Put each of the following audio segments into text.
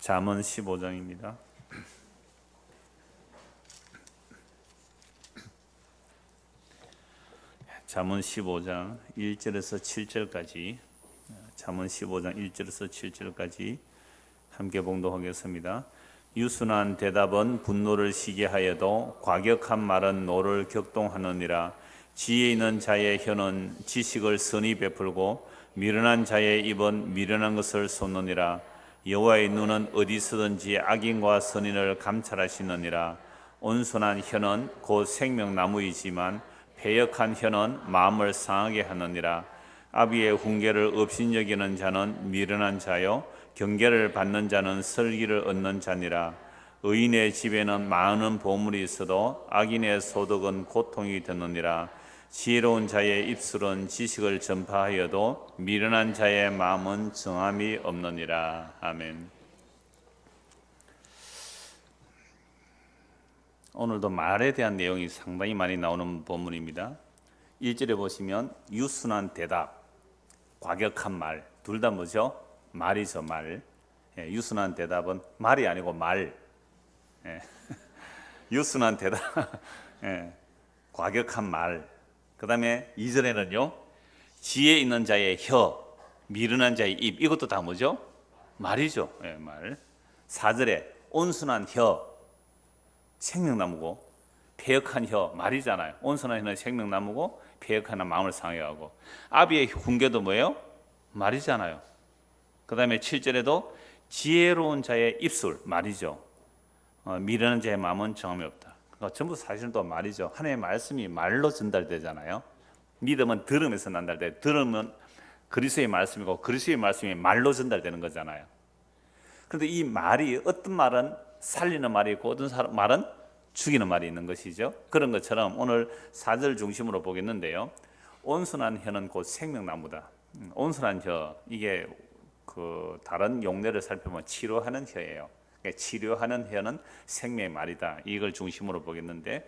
잠언 15장입니다. 잠언 15장 1절에서 7절까지 잠언 15장 1절에서 7절까지 함께 봉독하겠습니다. 유순한 대답은 분노를 시게 하여도 과격한 말은 노를 격동하느니라. 지혜 있는 자의 혀는 지식을 선히 베풀고 미련한 자의 입은 미련한 것을 쏟느니라. 여호와의 눈은 어디서든지 악인과 선인을 감찰하시느니라. 온순한 혀는 곧 생명나무이지만 패역한 혀는 마음을 상하게 하느니라. 아비의 훈계를 업신여기는 자는 미련한 자요 경계를 받는 자는 설기를 얻는 자니라. 의인의 집에는 많은 보물이 있어도 악인의 소득은 고통이 되느니라. 지혜로운 자의 입술은 지식을 전파하여도 미련한 자의 마음은 정함이 없느니라. 아멘. 오늘도 말에 대한 내용이 상당히 많이 나오는 본문입니다. 1절에 보시면 유순한 대답, 과격한 말, 둘 다 뭐죠? 말이죠, 말. 유순한 대답은 말이 아니고 말. 유순한 대답, 과격한 말. 그 다음에 2절에는요 지혜 있는 자의 혀, 미련한 자의 입, 이것도 다 뭐죠? 말이죠. 말. 4절에 온순한 혀, 생명나무고 패역한 혀, 말이잖아요. 온순한 혀는 생명나무고 패역한 마음을 상하게 하고, 아비의 훈계도 뭐예요? 말이잖아요. 그 다음에 7절에도 지혜로운 자의 입술, 말이죠. 미련한 자의 마음은 정함이 없다. 그러니까 전부 사실은 또 말이죠. 하나님의 말씀이 말로 전달되잖아요. 믿음은 들음에서 난달돼. 들음은 그리스도의 말씀이고 그리스도의 말씀이 말로 전달되는 거잖아요. 그런데 이 말이 어떤 말은 살리는 말이 있고 어떤 말은 죽이는 말이 있는 것이죠. 그런 것처럼 오늘 4절 중심으로 보겠는데요. 온순한 혀는 곧 생명나무다. 온순한 혀, 이게 그 다른 용례를 살펴보면 치료하는 혀예요. 치료하는 혀는 생명의 말이다. 이걸 중심으로 보겠는데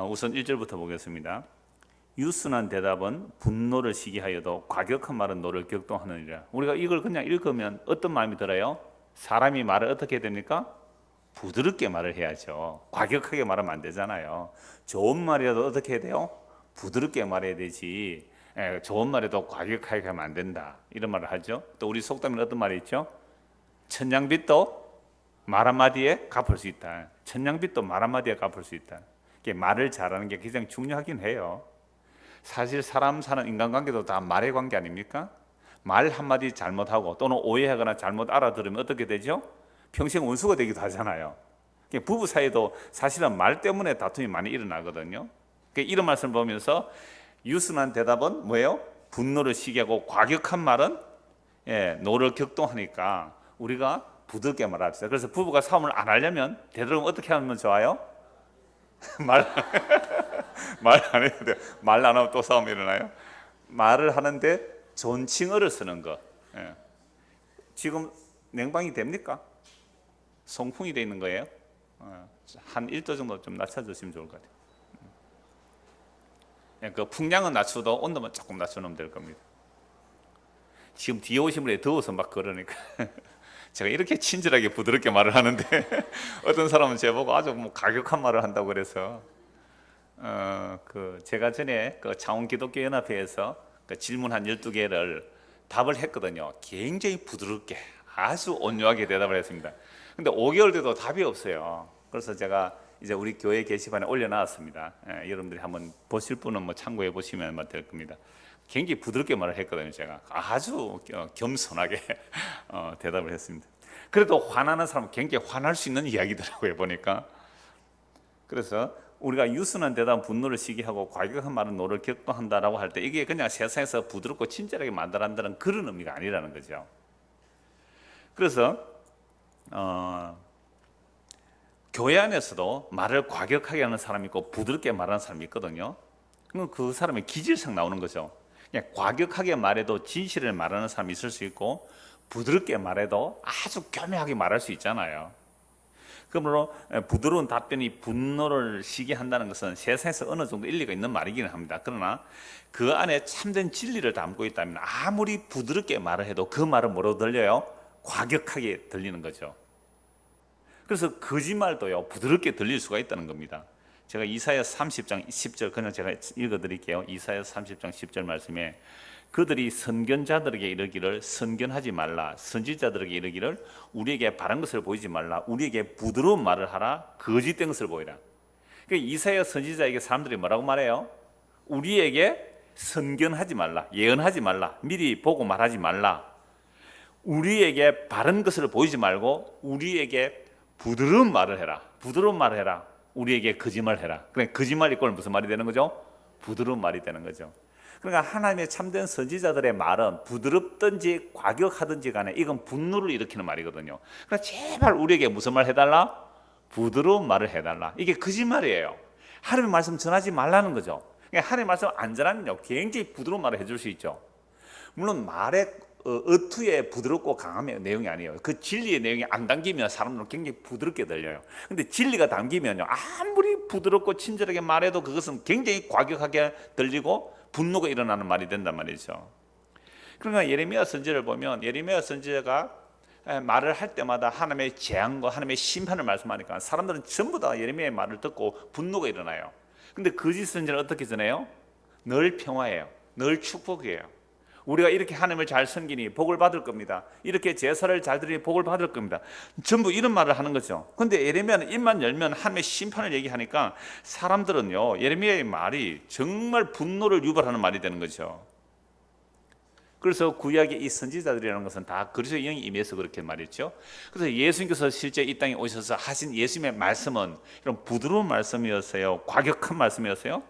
우선 1절부터 보겠습니다. 유순한 대답은 분노를 시기 하여도 과격한 말은 노를 격동하느니라. 우리가 이걸 그냥 읽으면 어떤 마음이 들어요? 사람이 말을 어떻게 해야 됩니까? 부드럽게 말을 해야죠. 과격하게 말하면 안 되잖아요. 좋은 말이라도 어떻게 해야 돼요? 부드럽게 말해야 되지. 좋은 말에도 과격하게 하면 안 된다. 이런 말을 하죠. 또 우리 속담에 어떤 말이 있죠? 천냥빚도 말 한마디에 갚을 수 있다. 천냥빚도 말 한마디에 갚을 수 있다. 말을 잘하는 게 굉장히 중요하긴 해요. 사실 사람 사는 인간관계도 다 말의 관계 아닙니까? 말 한마디 잘못하고 또는 오해하거나 잘못 알아들으면 어떻게 되죠? 평생 원수가 되기도 하잖아요. 부부 사이도 사실은 말 때문에 다툼이 많이 일어나거든요. 이런 말씀을 보면서 유순한 대답은 뭐예요? 분노를 시게 하고 과격한 말은 노를 격동하니까 우리가 부드럽게 말합시다. 그래서 부부가 싸움을 안 하려면 되도록 어떻게 하면 좋아요? 말 안 해야 돼요. 말 안 하면 또 싸움이 일어나요. 말을 하는데 존칭어를 쓰는 거. 지금 냉방이 됩니까? 송풍이 돼 있는 거예요. 한 1도 정도 좀 낮춰주시면 좋을 것 같아요. 그 풍량은 낮춰도 온도만 조금 낮춰놓으면 될 겁니다. 지금 뒤에 오신 분이 더워서 막 그러니까 제가 이렇게 친절하게 부드럽게 말을 하는데 어떤 사람은 제보고 아주 뭐 가격한 말을 한다고 그래서 제가 전에 그 창원기독교연합회에서 그 질문 한 12개를 답을 했거든요. 굉장히 부드럽게 아주 온유하게 대답을 했습니다. 근데 5개월 돼도 답이 없어요. 그래서 제가 이제 우리 교회 게시판에 올려놨습니다. 여러분들이 한번 보실 분은 뭐 참고해 보시면 될 겁니다. 굉장히 부드럽게 말을 했거든요. 제가 아주 겸손하게 대답을 했습니다. 그래도 화나는 사람은 굉장히 화날 수 있는 이야기더라고요, 보니까. 그래서 우리가 유순한 대답은 분노를 시기하고 과격한 말은 노를 격동한다라고 할 때 이게 그냥 세상에서 부드럽고 친절하게 만들어낸다는 그런 의미가 아니라는 거죠. 그래서 교회 안에서도 말을 과격하게 하는 사람이 있고 부드럽게 말하는 사람이 있거든요. 그럼 그 사람의 기질상 나오는 거죠. 그냥 과격하게 말해도 진실을 말하는 사람이 있을 수 있고 부드럽게 말해도 아주 교묘하게 말할 수 있잖아요. 그러므로 부드러운 답변이 분노를 시게 한다는 것은 세상에서 어느 정도 일리가 있는 말이기는 합니다. 그러나 그 안에 참된 진리를 담고 있다면 아무리 부드럽게 말을 해도 그 말은 뭐로 들려요? 과격하게 들리는 거죠. 그래서 거짓말도요 부드럽게 들릴 수가 있다는 겁니다. 제가 이사야 30장 10절 그냥 제가 읽어드릴게요. 이사야 30장 10절 말씀에 그들이 선견자들에게 이르기를 선견하지 말라, 선지자들에게 이르기를 우리에게 바른 것을 보이지 말라, 우리에게 부드러운 말을 하라, 거짓된 것을 보이라. 그러니까 이사야 선지자에게 사람들이 뭐라고 말해요? 우리에게 선견하지 말라, 예언하지 말라, 미리 보고 말하지 말라, 우리에게 바른 것을 보이지 말고 우리에게 부드러운 말을 해라, 부드러운 말을 해라, 우리에게 거짓말을 해라. 그러니까 거짓말 이꼴 무슨 말이 되는 거죠? 부드러운 말이 되는 거죠. 그러니까 하나님의 참된 선지자들의 말은 부드럽든지 과격하든지 간에 이건 분노를 일으키는 말이거든요. 그러니까 제발 우리에게 무슨 말 해달라? 부드러운 말을 해달라. 이게 거짓말이에요. 하나님의 말씀 전하지 말라는 거죠. 그러니까 하나님의 말씀 안 전하면요 굉장히 부드러운 말을 해줄 수 있죠. 물론 말의 어투에 부드럽고 강한 내용이 아니에요. 그 진리의 내용이 안 담기면 사람들은 굉장히 부드럽게 들려요. 근데 진리가 담기면요 아무리 부드럽고 친절하게 말해도 그것은 굉장히 과격하게 들리고 분노가 일어나는 말이 된단 말이죠. 그러니까 예레미야 선지자를 보면 예레미야 선지자가 말을 할 때마다 하나님의 재앙과 하나님의 심판을 말씀하니까 사람들은 전부 다 예레미야의 말을 듣고 분노가 일어나요. 근데 거짓 선지자는 어떻게 전해요? 늘 평화예요. 늘 축복이에요. 우리가 이렇게 하나님을 잘 섬기니 복을 받을 겁니다. 이렇게 제사를 잘 드리니 복을 받을 겁니다. 전부 이런 말을 하는 거죠. 그런데 예레미야는 입만 열면 하나님의 심판을 얘기하니까 사람들은요 예레미야의 말이 정말 분노를 유발하는 말이 되는 거죠. 그래서 구약의 이 선지자들이라는 것은 다 그리스도의 영이 임해서 그렇게 말했죠. 그래서 예수님께서 실제 이 땅에 오셔서 하신 예수님의 말씀은 이런 부드러운 말씀이었어요? 과격한 말씀이었어요?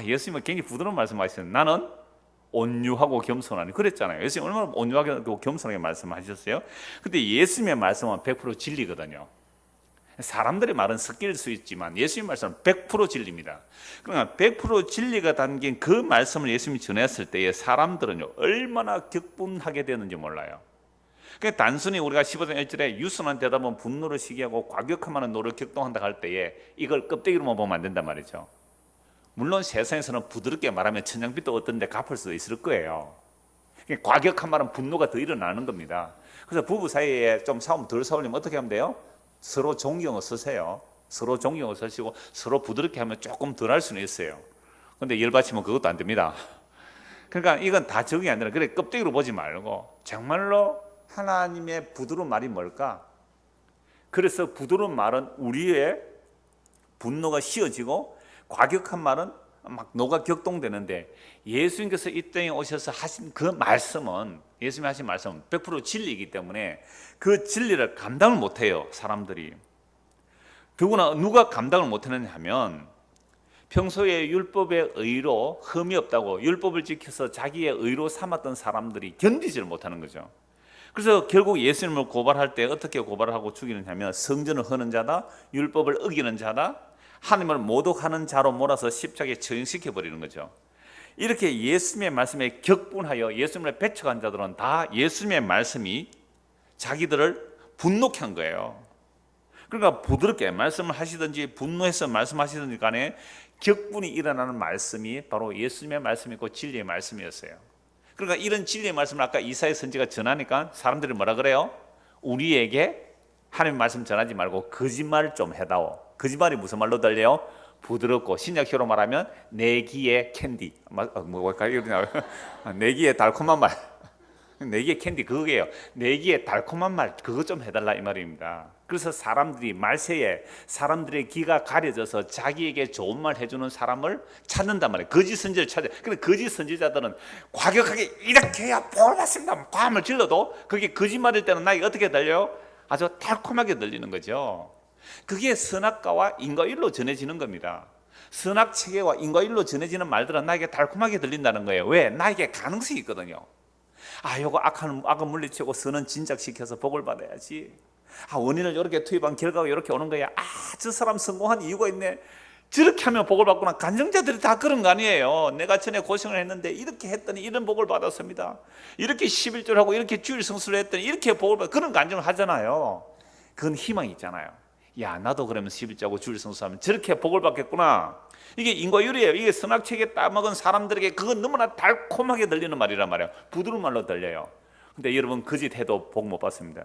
예수님은 굉장히 부드러운 말씀하셨어요. 나는 온유하고 겸손하니 그랬잖아요. 예수님 얼마나 온유하고 겸손하게 말씀하셨어요. 근데 예수님의 말씀은 100% 진리거든요. 사람들의 말은 섞일 수 있지만 예수님 말씀은 100% 진리입니다. 그러니까 100% 진리가 담긴 그 말씀을 예수님이 전했을 때에 사람들은요 얼마나 격분하게 되는지 몰라요. 그러니까 단순히 우리가 15장 1절에 유순한 대답은 분노를 시기하고 과격한 말은 노를 격동한다 할 때에 이걸 껍데기로만 보면 안 된단 말이죠. 물론 세상에서는 부드럽게 말하면 천냥빚도 어떤 데 갚을 수 있을 거예요. 과격한 말은 분노가 더 일어나는 겁니다. 그래서 부부 사이에 좀 싸움 덜 싸우려면 어떻게 하면 돼요? 서로 존경을 쓰세요. 서로 존경을 쓰시고 서로 부드럽게 하면 조금 덜 할 수는 있어요. 그런데 열받치면 그것도 안 됩니다. 그러니까 이건 다 적용이 안 되는, 그래 껍데기로 보지 말고 정말로 하나님의 부드러운 말이 뭘까? 그래서 부드러운 말은 우리의 분노가 씌어지고 과격한 말은 막 노가 격동되는데 예수님께서 이 땅에 오셔서 하신 그 말씀은 예수님이 하신 말씀은 100% 진리이기 때문에 그 진리를 감당을 못해요 사람들이. 더구나 누가 감당을 못하느냐 하면 평소에 율법의 의로 흠이 없다고 율법을 지켜서 자기의 의로 삼았던 사람들이 견디지를 못하는 거죠. 그래서 결국 예수님을 고발할 때 어떻게 고발하고 죽이느냐 하면 성전을 허는 자다, 율법을 어기는 자다, 하나님을 모독하는 자로 몰아서 십자가에 처형시켜 버리는 거죠. 이렇게 예수님의 말씀에 격분하여 예수님을 배척한 자들은 다 예수님의 말씀이 자기들을 분노케 한 거예요. 그러니까 부드럽게 말씀을 하시든지 분노해서 말씀하시든지 간에 격분이 일어나는 말씀이 바로 예수님의 말씀이고 진리의 말씀이었어요. 그러니까 이런 진리의 말씀을 아까 이사야 선지가 전하니까 사람들이 뭐라 그래요? 우리에게 하나님 말씀 전하지 말고 거짓말 좀 해다오. 거짓말이 무슨 말로 들려요? 부드럽고 신약효로 말하면 내기의 캔디. 뭐랄까요? 내기의 달콤한 말. 내기의 캔디 그거예요. 내기의 달콤한 말 그거 좀 해달라 이 말입니다. 그래서 사람들이 말세에 사람들의 귀가 가려져서 자기에게 좋은 말 해주는 사람을 찾는단 말이에요. 거짓 선지자를 찾아요. 근데 거짓 선지자들은 과격하게 이렇게 해야 복을 받습니다. 밤을 질러도 그게 거짓말일 때는 나에게 어떻게 들려요? 아주 달콤하게 들리는 거죠. 그게 선악과와 인과일로 전해지는 겁니다. 선악체계와 인과일로 전해지는 말들은 나에게 달콤하게 들린다는 거예요. 왜? 나에게 가능성이 있거든요. 요거 악은 물리치고 선은 진작시켜서 복을 받아야지. 원인을 이렇게 투입한 결과가 이렇게 오는 거야. 저 사람 성공한 이유가 있네. 저렇게 하면 복을 받구나. 간증자들이 다 그런 거 아니에요. 내가 전에 고생을 했는데 이렇게 했더니 이런 복을 받았습니다. 이렇게 11조를 하고 이렇게 주일 성수를 했더니 이렇게 복을 받 그런 간증을 하잖아요. 그건 희망이 있잖아요. 나도 그러면 11조하고 주일 성수하면 저렇게 복을 받겠구나. 이게 인과율이에요. 이게 선악책에 따먹은 사람들에게 그건 너무나 달콤하게 들리는 말이란 말이에요. 부드러운 말로 들려요. 근데 여러분 거짓해도 복 못 받습니다.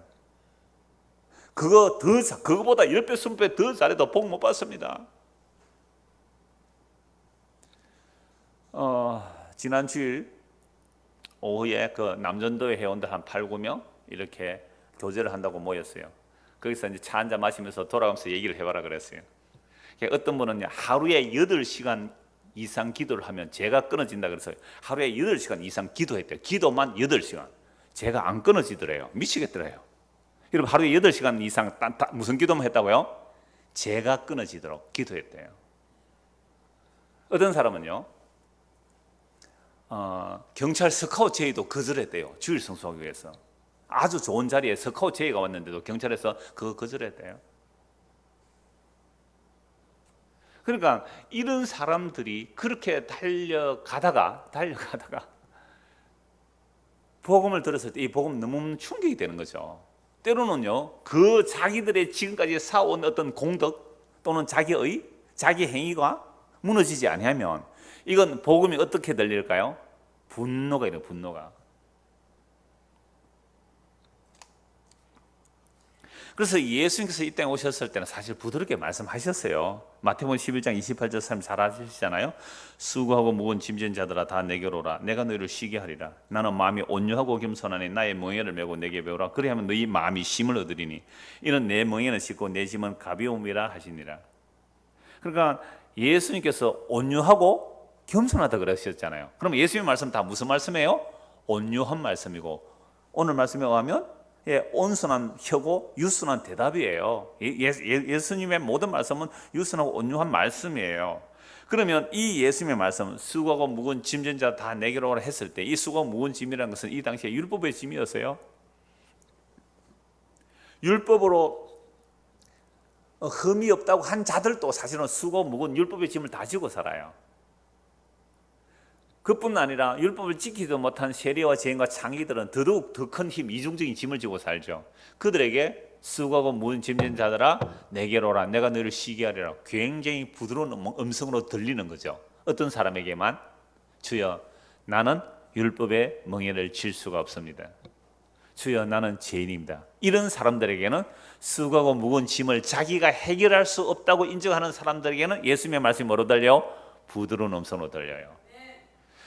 그거보다 10배, 20배 더 잘해도 복 못 받습니다. 지난 주일 오후에 그 남전도회 회원들 한 8, 9명 이렇게 교제를 한다고 모였어요. 거기서 이제 차 한잔 마시면서 돌아가면서 얘기를 해봐라 그랬어요. 어떤 분은 하루에 8시간 이상 기도를 하면 죄가 끊어진다 그래서 하루에 8시간 이상 기도했대요. 기도만 8시간. 죄가 안 끊어지더래요. 미치겠더래요. 여러분 하루에 8시간 이상 무슨 기도만 했다고요? 죄가 끊어지도록 기도했대요. 어떤 사람은요 경찰 스카우트 제의도 거절했대요. 주일 성수하기 위해서. 아주 좋은 자리에 스카우트 제의가 왔는데도 경찰에서 그거 거절했대요. 그러니까 이런 사람들이 그렇게 달려가다가 복음을 들었을 때 이 복음 너무 충격이 되는 거죠. 때로는요 그 자기들의 지금까지 쌓아온 어떤 공덕 또는 자기 행위가 무너지지 아니하면 이건 복음이 어떻게 들릴까요? 분노가 이래요. 분노가. 그래서 예수님께서 이 땅에 오셨을 때는 사실 부드럽게 말씀하셨어요. 마태복음 11장 28절 말씀 잘 아시잖아요. 수고하고 무거운 짐진 자들아 다 내게로 오라. 내가 너희를 쉬게 하리라. 나는 마음이 온유하고 겸손하니 나의 멍에를 메고 내게 배우라. 그리하면 너희 마음이 쉼을 얻으리니 이는 내 멍에는 쉽고 내 짐은 가벼움이라 하시니라. 그러니까 예수님께서 온유하고 겸손하다 그러셨잖아요. 그럼 예수님 말씀 다 무슨 말씀이에요? 온유한 말씀이고 오늘 말씀에 의하면 온순한 혀고 유순한 대답이에요. 예수님의 모든 말씀은 유순하고 온유한 말씀이에요. 그러면 이 예수님의 말씀 수고하고 무거운 짐진 자 다 내게로 오라 했을 때 이 수고하고 무거운 짐이라는 것은 이 당시에 율법의 짐이었어요. 율법으로 흠이 없다고 한 자들도 사실은 수고하고 무거운 율법의 짐을 다 지고 살아요. 그뿐 아니라 율법을 지키지도 못한 세리와 죄인과 창기들은 더더욱 더 큰 힘, 이중적인 짐을 지고 살죠. 그들에게 수고하고 무거운 짐진 자들아 내게로 오라. 내가 너희를 쉬게 하리라. 굉장히 부드러운 음성으로 들리는 거죠. 어떤 사람에게만 주여 나는 율법의 멍에를 질 수가 없습니다. 주여 나는 죄인입니다. 이런 사람들에게는 수고하고 무거운 짐을 자기가 해결할 수 없다고 인정하는 사람들에게는 예수님의 말씀이 뭐로 들려요? 부드러운 음성으로 들려요.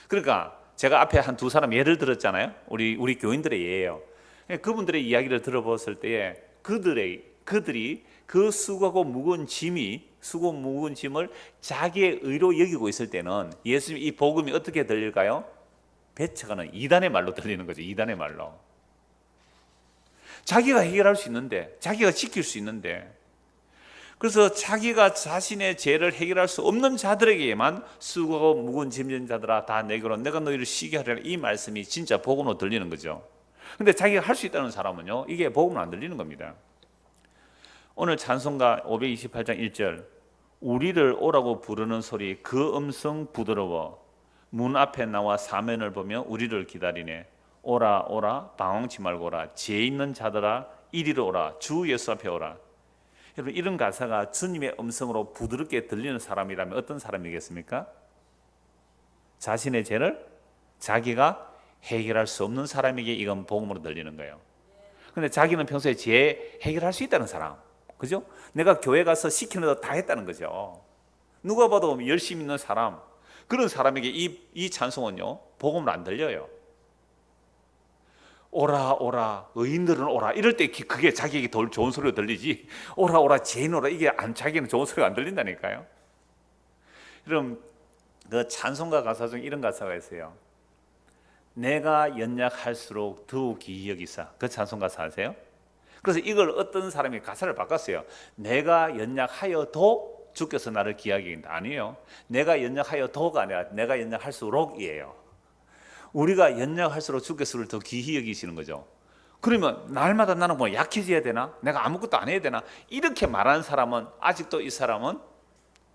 그러니까 제가 앞에 한 두 사람 예를 들었잖아요. 우리 교인들의 예예요. 그분들의 이야기를 들어봤을 때에 그들이 그 수고하고 무거운 짐을 자기의 의로 여기고 있을 때는 예수님 이 복음이 어떻게 들릴까요? 배척하는 이단의 말로 들리는 거죠. 이단의 말로. 자기가 해결할 수 있는데, 자기가 지킬 수 있는데, 그래서 자기가 자신의 죄를 해결할 수 없는 자들에게만 수고하고 무거운 짐진 자들아 다 내게로 내가 너희를 쉬게 하리라. 이 말씀이 진짜 복음으로 들리는 거죠. 근데 자기가 할 수 있다는 사람은요 이게 복음으로 안 들리는 겁니다. 오늘 찬송가 528장 1절 우리를 오라고 부르는 소리 그 음성 부드러워 문 앞에 나와 사면을 보며 우리를 기다리네. 오라 오라 방황치 말고 오라. 죄 있는 자들아 이리로 오라. 주 예수 앞에 오라. 여러분 이런 가사가 주님의 음성으로 부드럽게 들리는 사람이라면 어떤 사람이겠습니까? 자신의 죄를 자기가 해결할 수 없는 사람에게 이건 복음으로 들리는 거예요. 근데 자기는 평소에 죄 해결할 수 있다는 사람, 그죠? 내가 교회 가서 시키는 거 다 했다는 거죠. 누가 봐도 열심히 있는 사람, 그런 사람에게 이 찬송은요 복음으로 안 들려요. 오라 오라 의인들은 오라 이럴 때 그게 자기에게 더 좋은 소리가 들리지 오라 오라 죄인 오라 이게 자기는 좋은 소리가 안 들린다니까요. 여러분 그 찬송가 가사 중에 이런 가사가 있어요. 내가 연약할수록 더욱 기이 여기사. 그 찬송 가사 아세요? 그래서 이걸 어떤 사람이 가사를 바꿨어요. 내가 연약하여도 주께서 나를 기이하게 여긴다. 아니에요. 내가 연약하여도가 아니라 내가 연약할수록이에요. 우리가 연약할수록 주께서 우리를 더 기이 여기시는 거죠. 그러면 날마다 나는 뭐 약해져야 되나? 내가 아무것도 안 해야 되나? 이렇게 말하는 사람은 아직도 이 사람은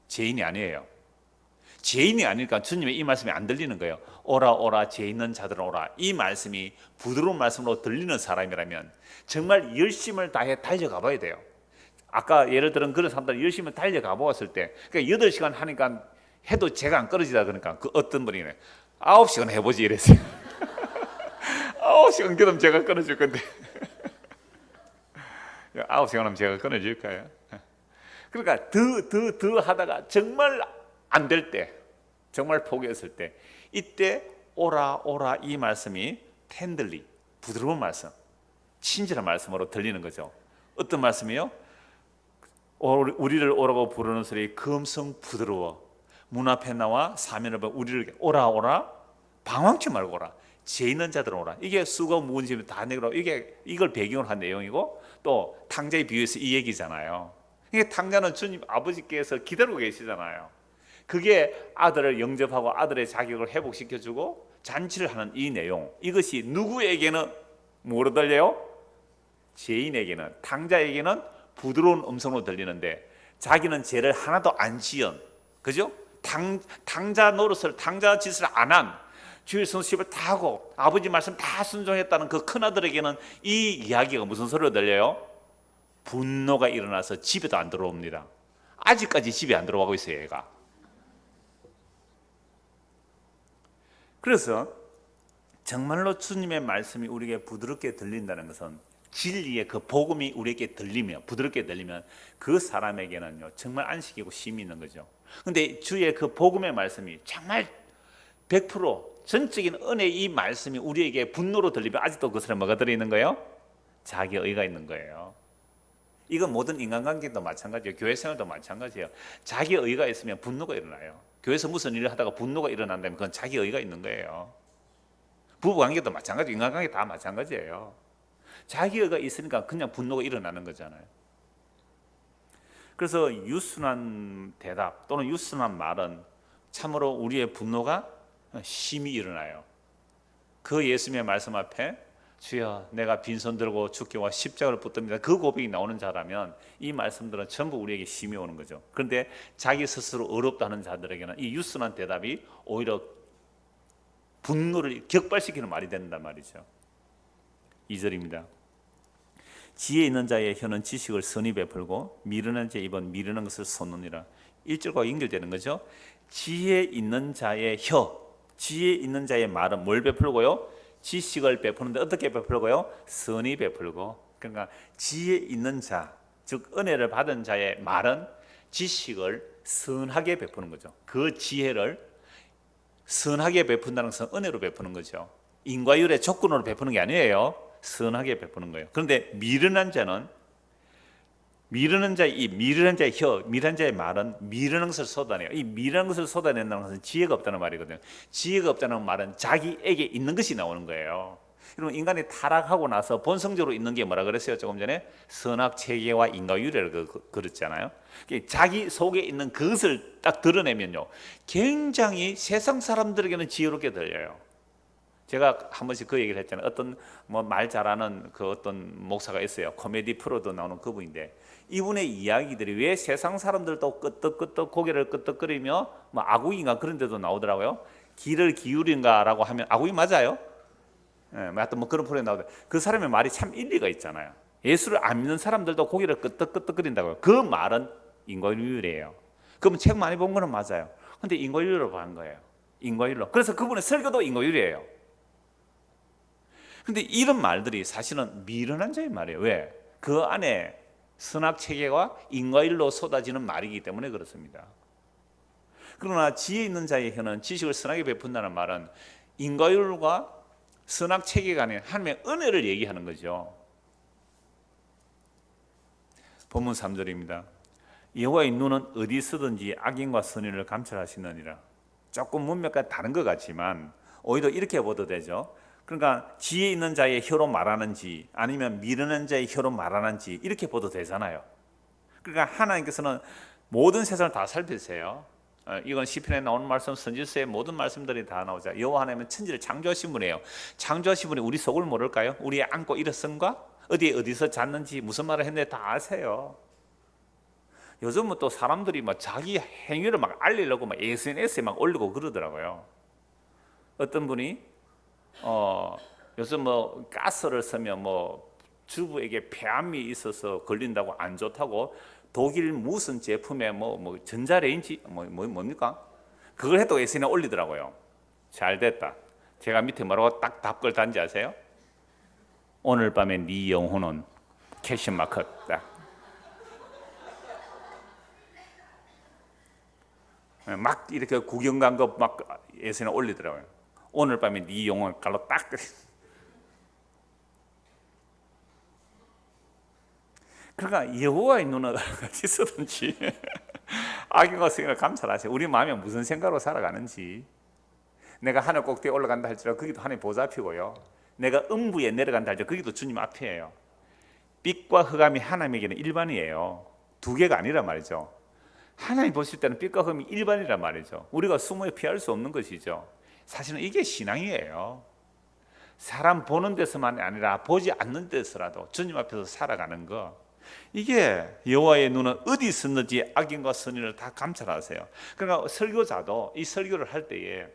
죄인이 아니에요. 죄인이 아니니까 주님의 이 말씀이 안 들리는 거예요. 오라 오라 죄 있는 자들은 오라. 이 말씀이 부드러운 말씀으로 들리는 사람이라면 정말 열심을 다해 달려가 봐야 돼요. 아까 예를 들은 그런 사람들 열심히 달려가 보았을 때 그러니까 8시간 하니까 해도 죄가 안 끊어지다 그러니까 그 어떤 분이네 9시간 해보지 이랬어요. 9시간 그럼 제가 끊어질 건데 9시간 하면 제가 끊어줄까요? 그러니까 더 하다가 정말 안 될 때, 정말 포기했을 때, 이때 오라 오라 이 말씀이 텐들리, 부드러운 말씀, 친절한 말씀으로 들리는 거죠. 어떤 말씀이요? 우리를 오라고 부르는 소리 금성 부드러워. 문 앞에 나와 사면을 봐 우리를 오라 오라, 방황치 말고 오라. 죄 있는 자들은 오라. 이게 수고 무거운 짐을 다 내고, 이걸 배경으로 한 내용이고, 또 탕자의 비유에서 이 얘기잖아요. 이게 탕자는 주님 아버지께서 기다리고 계시잖아요. 그게 아들을 영접하고 아들의 자격을 회복시켜주고 잔치를 하는 이 내용, 이것이 누구에게는 뭐로 들려요? 죄인에게는, 탕자에게는 부드러운 음성으로 들리는데, 자기는 죄를 하나도 안 지은, 그죠? 탕자 노릇을, 탕자 짓을 안 한, 주일 성수집을 다 하고 아버지 말씀 다 순종했다는 그 큰아들에게는 이 이야기가 무슨 소리로 들려요? 분노가 일어나서 집에도 안 들어옵니다. 아직까지 집에 안 들어가고 있어요, 얘가. 그래서 정말로 주님의 말씀이 우리에게 부드럽게 들린다는 것은, 진리의 그 복음이 우리에게 들리면, 부드럽게 들리면 그 사람에게는요 정말 안식이고 쉼이 있는 거죠. 근데 주의 그 복음의 말씀이 정말 100% 전적인 은혜의 이 말씀이 우리에게 분노로 들리면 아직도 그 사람에 뭐가 들어있는 거예요? 자기 의가 있는 거예요. 이건 모든 인간관계도 마찬가지예요. 교회 생활도 마찬가지예요. 자기 의가 있으면 분노가 일어나요. 교회에서 무슨 일을 하다가 분노가 일어난다면 그건 자기 의가 있는 거예요. 부부관계도 마찬가지예요. 인간관계 다 마찬가지예요. 자기 의가 있으니까 그냥 분노가 일어나는 거잖아요. 그래서 유순한 대답 또는 유순한 말은 참으로 우리의 분노가 심히 일어나요. 그 예수님의 말씀 앞에 주여 내가 빈손 들고 주께 와 십자가를 붙듭니다, 그 고백이 나오는 자라면 이 말씀들은 전부 우리에게 심히 오는 거죠. 그런데 자기 스스로 어렵다 하는 자들에게는 이 유순한 대답이 오히려 분노를 격발시키는 말이 된단 말이죠. 2절입니다. 지혜 있는 자의 혀는 지식을 선히 베풀고 미르는 자의 입은 미르는 것을 쏟느니라. 1절과 연결되는 거죠. 지혜 있는 자의 혀, 지혜 있는 자의 말은 뭘 베풀고요? 지식을 베푸는데 어떻게 베풀고요? 선히 베풀고. 그러니까 지혜 있는 자, 즉 은혜를 받은 자의 말은 지식을 선하게 베푸는 거죠. 그 지혜를 선하게 베푼다는 것은 은혜로 베푸는 거죠. 인과율의 조건으로 베푸는 게 아니에요. 선하게 베푸는 거예요. 그런데 미련한 자는, 미르는 자의 혀, 미르는 자의 말은 미르는 것을 쏟아내요. 이 미르는 것을 쏟아낸다는 것은 지혜가 없다는 말이거든요. 지혜가 없다는 말은 자기에게 있는 것이 나오는 거예요. 여러분, 인간이 타락하고 나서 본성적으로 있는 게 뭐라 그랬어요? 조금 전에 선악 체계와 인과율이라고 그랬잖아요. 자기 속에 있는 그것을 딱 드러내면요 굉장히 세상 사람들에게는 지혜롭게 들려요. 제가 한 번씩 그 얘기를 했잖아요. 어떤 뭐 말 잘하는 그 어떤 목사가 있어요. 코미디 프로도 나오는 그분인데, 이분의 이야기들이 왜 세상 사람들도 끄떡끄떡 고개를 끄떡거리며 뭐 아구인가 그런 데도 나오더라고요. 귀를 기울인가라고 하면 아구이 맞아요? 하여튼 뭐 그런 프로에 나오더라고요. 그 사람의 말이 참 일리가 있잖아요. 예수를 안 믿는 사람들도 고개를 끄떡끄떡거린다고요. 그 말은 인과율이에요. 그러면 책 많이 본 거는 맞아요. 근데 인과율로 본 거예요. 인과율로. 그래서 그분의 설교도 인과율이에요. 근데 이런 말들이 사실은 미련한 자의 말이에요. 왜? 그 안에 선악 체계와 인과율로 쏟아지는 말이기 때문에 그렇습니다. 그러나 지혜 있는 자의 혀는 지식을 선하게 베푼다는 말은 인과율과 선악 체계가 아닌 하나님의 은혜를 얘기하는 거죠. 본문 3절입니다. 여호와의 눈은 어디 서든지 악인과 선인을 감찰하시느니라. 조금 문맥과 다른 것 같지만 오히려 이렇게 보도 되죠. 그러니까 지혜 있는 자의 혀로 말하는지 아니면 미르는 자의 혀로 말하는지 이렇게 보도 되잖아요. 그러니까 하나님께서는 모든 세상을 다 살피세요. 이건 시편에 나오는 말씀, 선지서의 모든 말씀들이 다 나오죠. 여호와 하나님은 천지를 창조하신 분이에요. 창조하신 분이 우리 속을 모를까요? 우리 안고 일어선과 어디서 잤는지 무슨 말을 했는지 다 아세요. 요즘은 또 사람들이 막 자기 행위를 막 알리려고 막 SNS에 막 올리고 그러더라고요. 어떤 분이 요즘 뭐 가스를 쓰면 뭐 주부에게 폐암이 있어서 걸린다고 안 좋다고 독일 무슨 제품에 뭐 전자레인지 뭡니까? 그걸 해도 SNS에 올리더라고요. 잘 됐다. 제가 밑에 뭐라고 딱 답글 단지 아세요? 오늘 밤에 네 영혼은 캐시 마크 딱. 막 이렇게 구경 간 거 막 예전에 올리더라고요. 오늘 밤에 네 영혼 갈로 딱. 그러니까 여호와의 눈은 같이 쓰든지 악인과 성인을 감찰하세요. 우리 마음에 무슨 생각으로 살아가는지. 내가 하늘 꼭대기에 올라간다 할지라도 거기도 하나님 보좌 앞이고요. 내가 음부에 내려간다 할지라도 거기도 주님 앞이에요. 빛과 흑암이 하나님에게는 일반이에요. 두 개가 아니란 말이죠. 하나님 보실 때는 빛과 흑암이 일반이란 말이죠. 우리가 숨어 피할 수 없는 것이죠. 사실은 이게 신앙이에요. 사람 보는 데서만이 아니라 보지 않는 데서라도 주님 앞에서 살아가는 거. 이게 여호와의 눈은 어디 있었는지 악인과 선인을 다 감찰하세요. 그러니까 설교자도 이 설교를 할 때에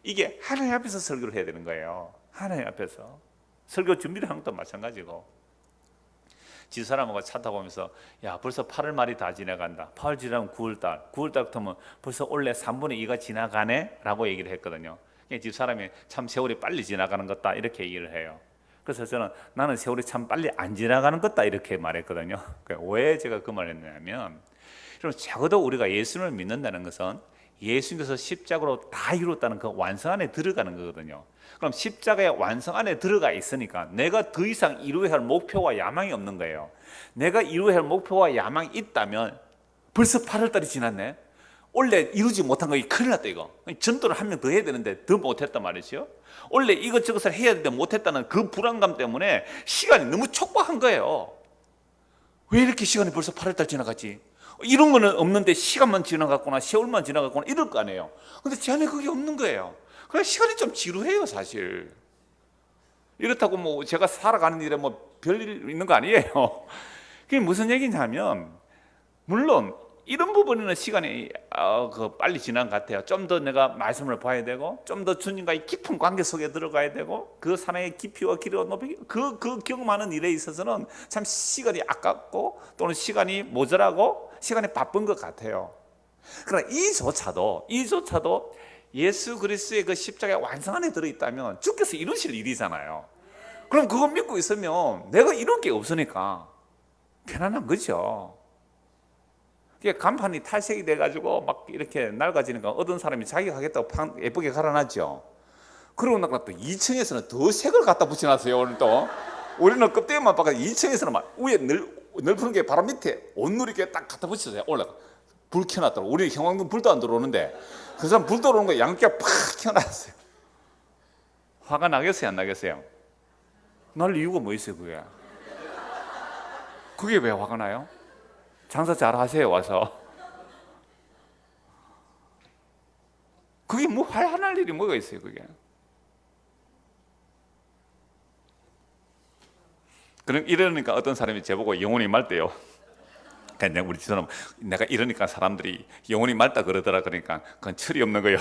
이게 하나님 앞에서 설교를 해야 되는 거예요. 하나님 앞에서 설교 준비를 하는 것도 마찬가지고. 집사람하고 차 타고 오면서 야 벌써 8월 말이 다 지나간다. 8월 지나면 9월달 9월달부터면 벌써 올해 3분의 2가 지나가네 라고 얘기를 했거든요. 집사람이 참 세월이 빨리 지나가는 것다 이렇게 얘기를 해요. 그래서 저는 나는 세월이 참 빨리 안 지나가는 것다 이렇게 말했거든요. 왜 제가 그 말을 했냐면 적어도 우리가 예수님을 믿는다는 것은 예수님께서 십자가로 다 이뤘다는 그 완성 안에 들어가는 거거든요. 그럼 십자가의 완성 안에 들어가 있으니까 내가 더 이상 이루어야 할 목표와 야망이 없는 거예요. 내가 이루어야 할 목표와 야망이 있다면 벌써 8월달이 지났네. 원래 이루지 못한 거 큰일 났다 이거. 전도를 한 명 더 해야 되는데 더 못했단 말이죠. 원래 이것저것을 해야 되는데 못했다는 그 불안감 때문에 시간이 너무 촉박한 거예요. 왜 이렇게 시간이 벌써 8월달 지나갔지? 이런 거는 없는데 시간만 지나갔거나 세월만 지나갔거나 이럴 거 아니에요. 근데 제 안에 그게 없는 거예요. 그래서 시간이 좀 지루해요 사실. 이렇다고 뭐 제가 살아가는 일에 뭐 별일 있는 거 아니에요. 그게 무슨 얘기냐면 물론 이런 부분에는 시간이 빨리 지난 것 같아요. 좀 더 내가 말씀을 봐야 되고 좀 더 주님과의 깊은 관계 속에 들어가야 되고 그 사랑의 깊이와 길이와 높이 그 경험하는 일에 있어서는 참 시간이 아깝고 또는 시간이 모자라고 시간이 바쁜 것 같아요. 그러나 이조차도 예수 그리스도의 그 십자가의 완성 안에 들어있다면 주께서 이루실 일이잖아요. 그럼 그거 믿고 있으면 내가 이룰 게 없으니까 편안한 거죠. 간판이 탈색이 돼가지고 막 이렇게 낡아지니까 어떤 사람이 자기가 하겠다고 예쁘게 갈아놨죠. 그러고 나서 또 2층에서는 더 색을 갖다 붙여놨어요. 오늘 또 우리는 껍데기만 바꿔 2층에서는 막 위에 넓은 게 바로 밑에 온누리 이렇게 딱 갖다 붙였어요. 올라가 불 켜놨더라고. 우리 형광등 불도 안 들어오는데 그 사람 불 들어오는 거 양쪽 팍 켜놨어요. 화가 나겠어요 안 나겠어요? 날 이유가 뭐 있어요 그게? 그게 왜 화가 나요? 장사 잘 하세요 와서. 그게 뭐 화날 일이 뭐가 있어요 그게. 이러니까 어떤 사람이 저보고 영혼이 맑대요. 근데 우리 집사람 내가 이러니까 사람들이 영혼이 맑다 그러더라. 그러니까 그건 철이 없는 거예요.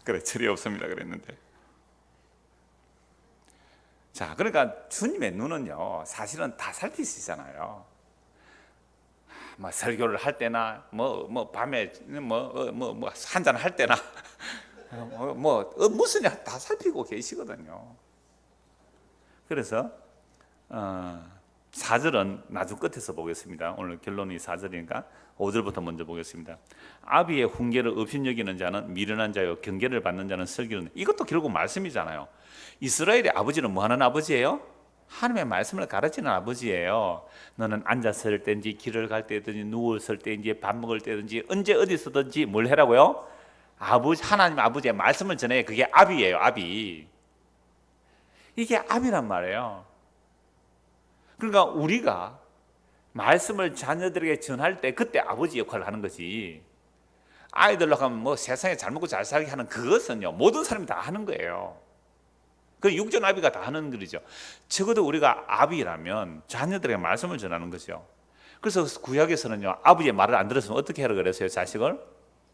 그래 철이 없습니다 그랬는데. 자 그러니까 주님의 눈은요 사실은 다 살피시잖아요. 뭐 설교를 할 때나 뭐 밤에 뭐 한잔 할 때나 무슨 다 살피고 계시거든요. 그래서 4절은 나중 끝에서 보겠습니다. 오늘 결론이 4절이니까 5절부터 먼저 보겠습니다. 아비의 훈계를 업신여기는 자는 미련한 자요 경계를 받는 자는 슬기로운. 이것도 결국 말씀이잖아요. 이스라엘의 아버지는 뭐하는 아버지예요? 하나님의 말씀을 가르치는 아버지예요. 너는 앉았을 때인지 길을 갈 때든지 누웠을 때인지 밥 먹을 때든지 언제 어디서든지 뭘 해라고요? 하나님 아버지의 말씀을 전해. 그게 아비예요. 아비. 이게 아비란 말이에요. 그러니까 우리가 말씀을 자녀들에게 전할 때 그때 아버지 역할을 하는 거지. 아이들로 하면 뭐 세상에 잘 먹고 잘 살게 하는 그것은요 모든 사람이 다 하는 거예요. 그 육전 아비가 다 하는 일이죠. 적어도 우리가 아비라면 자녀들에게 말씀을 전하는 거죠. 그래서 구약에서는요 아버지의 말을 안 들었으면 어떻게 하라 그랬어요? 자식을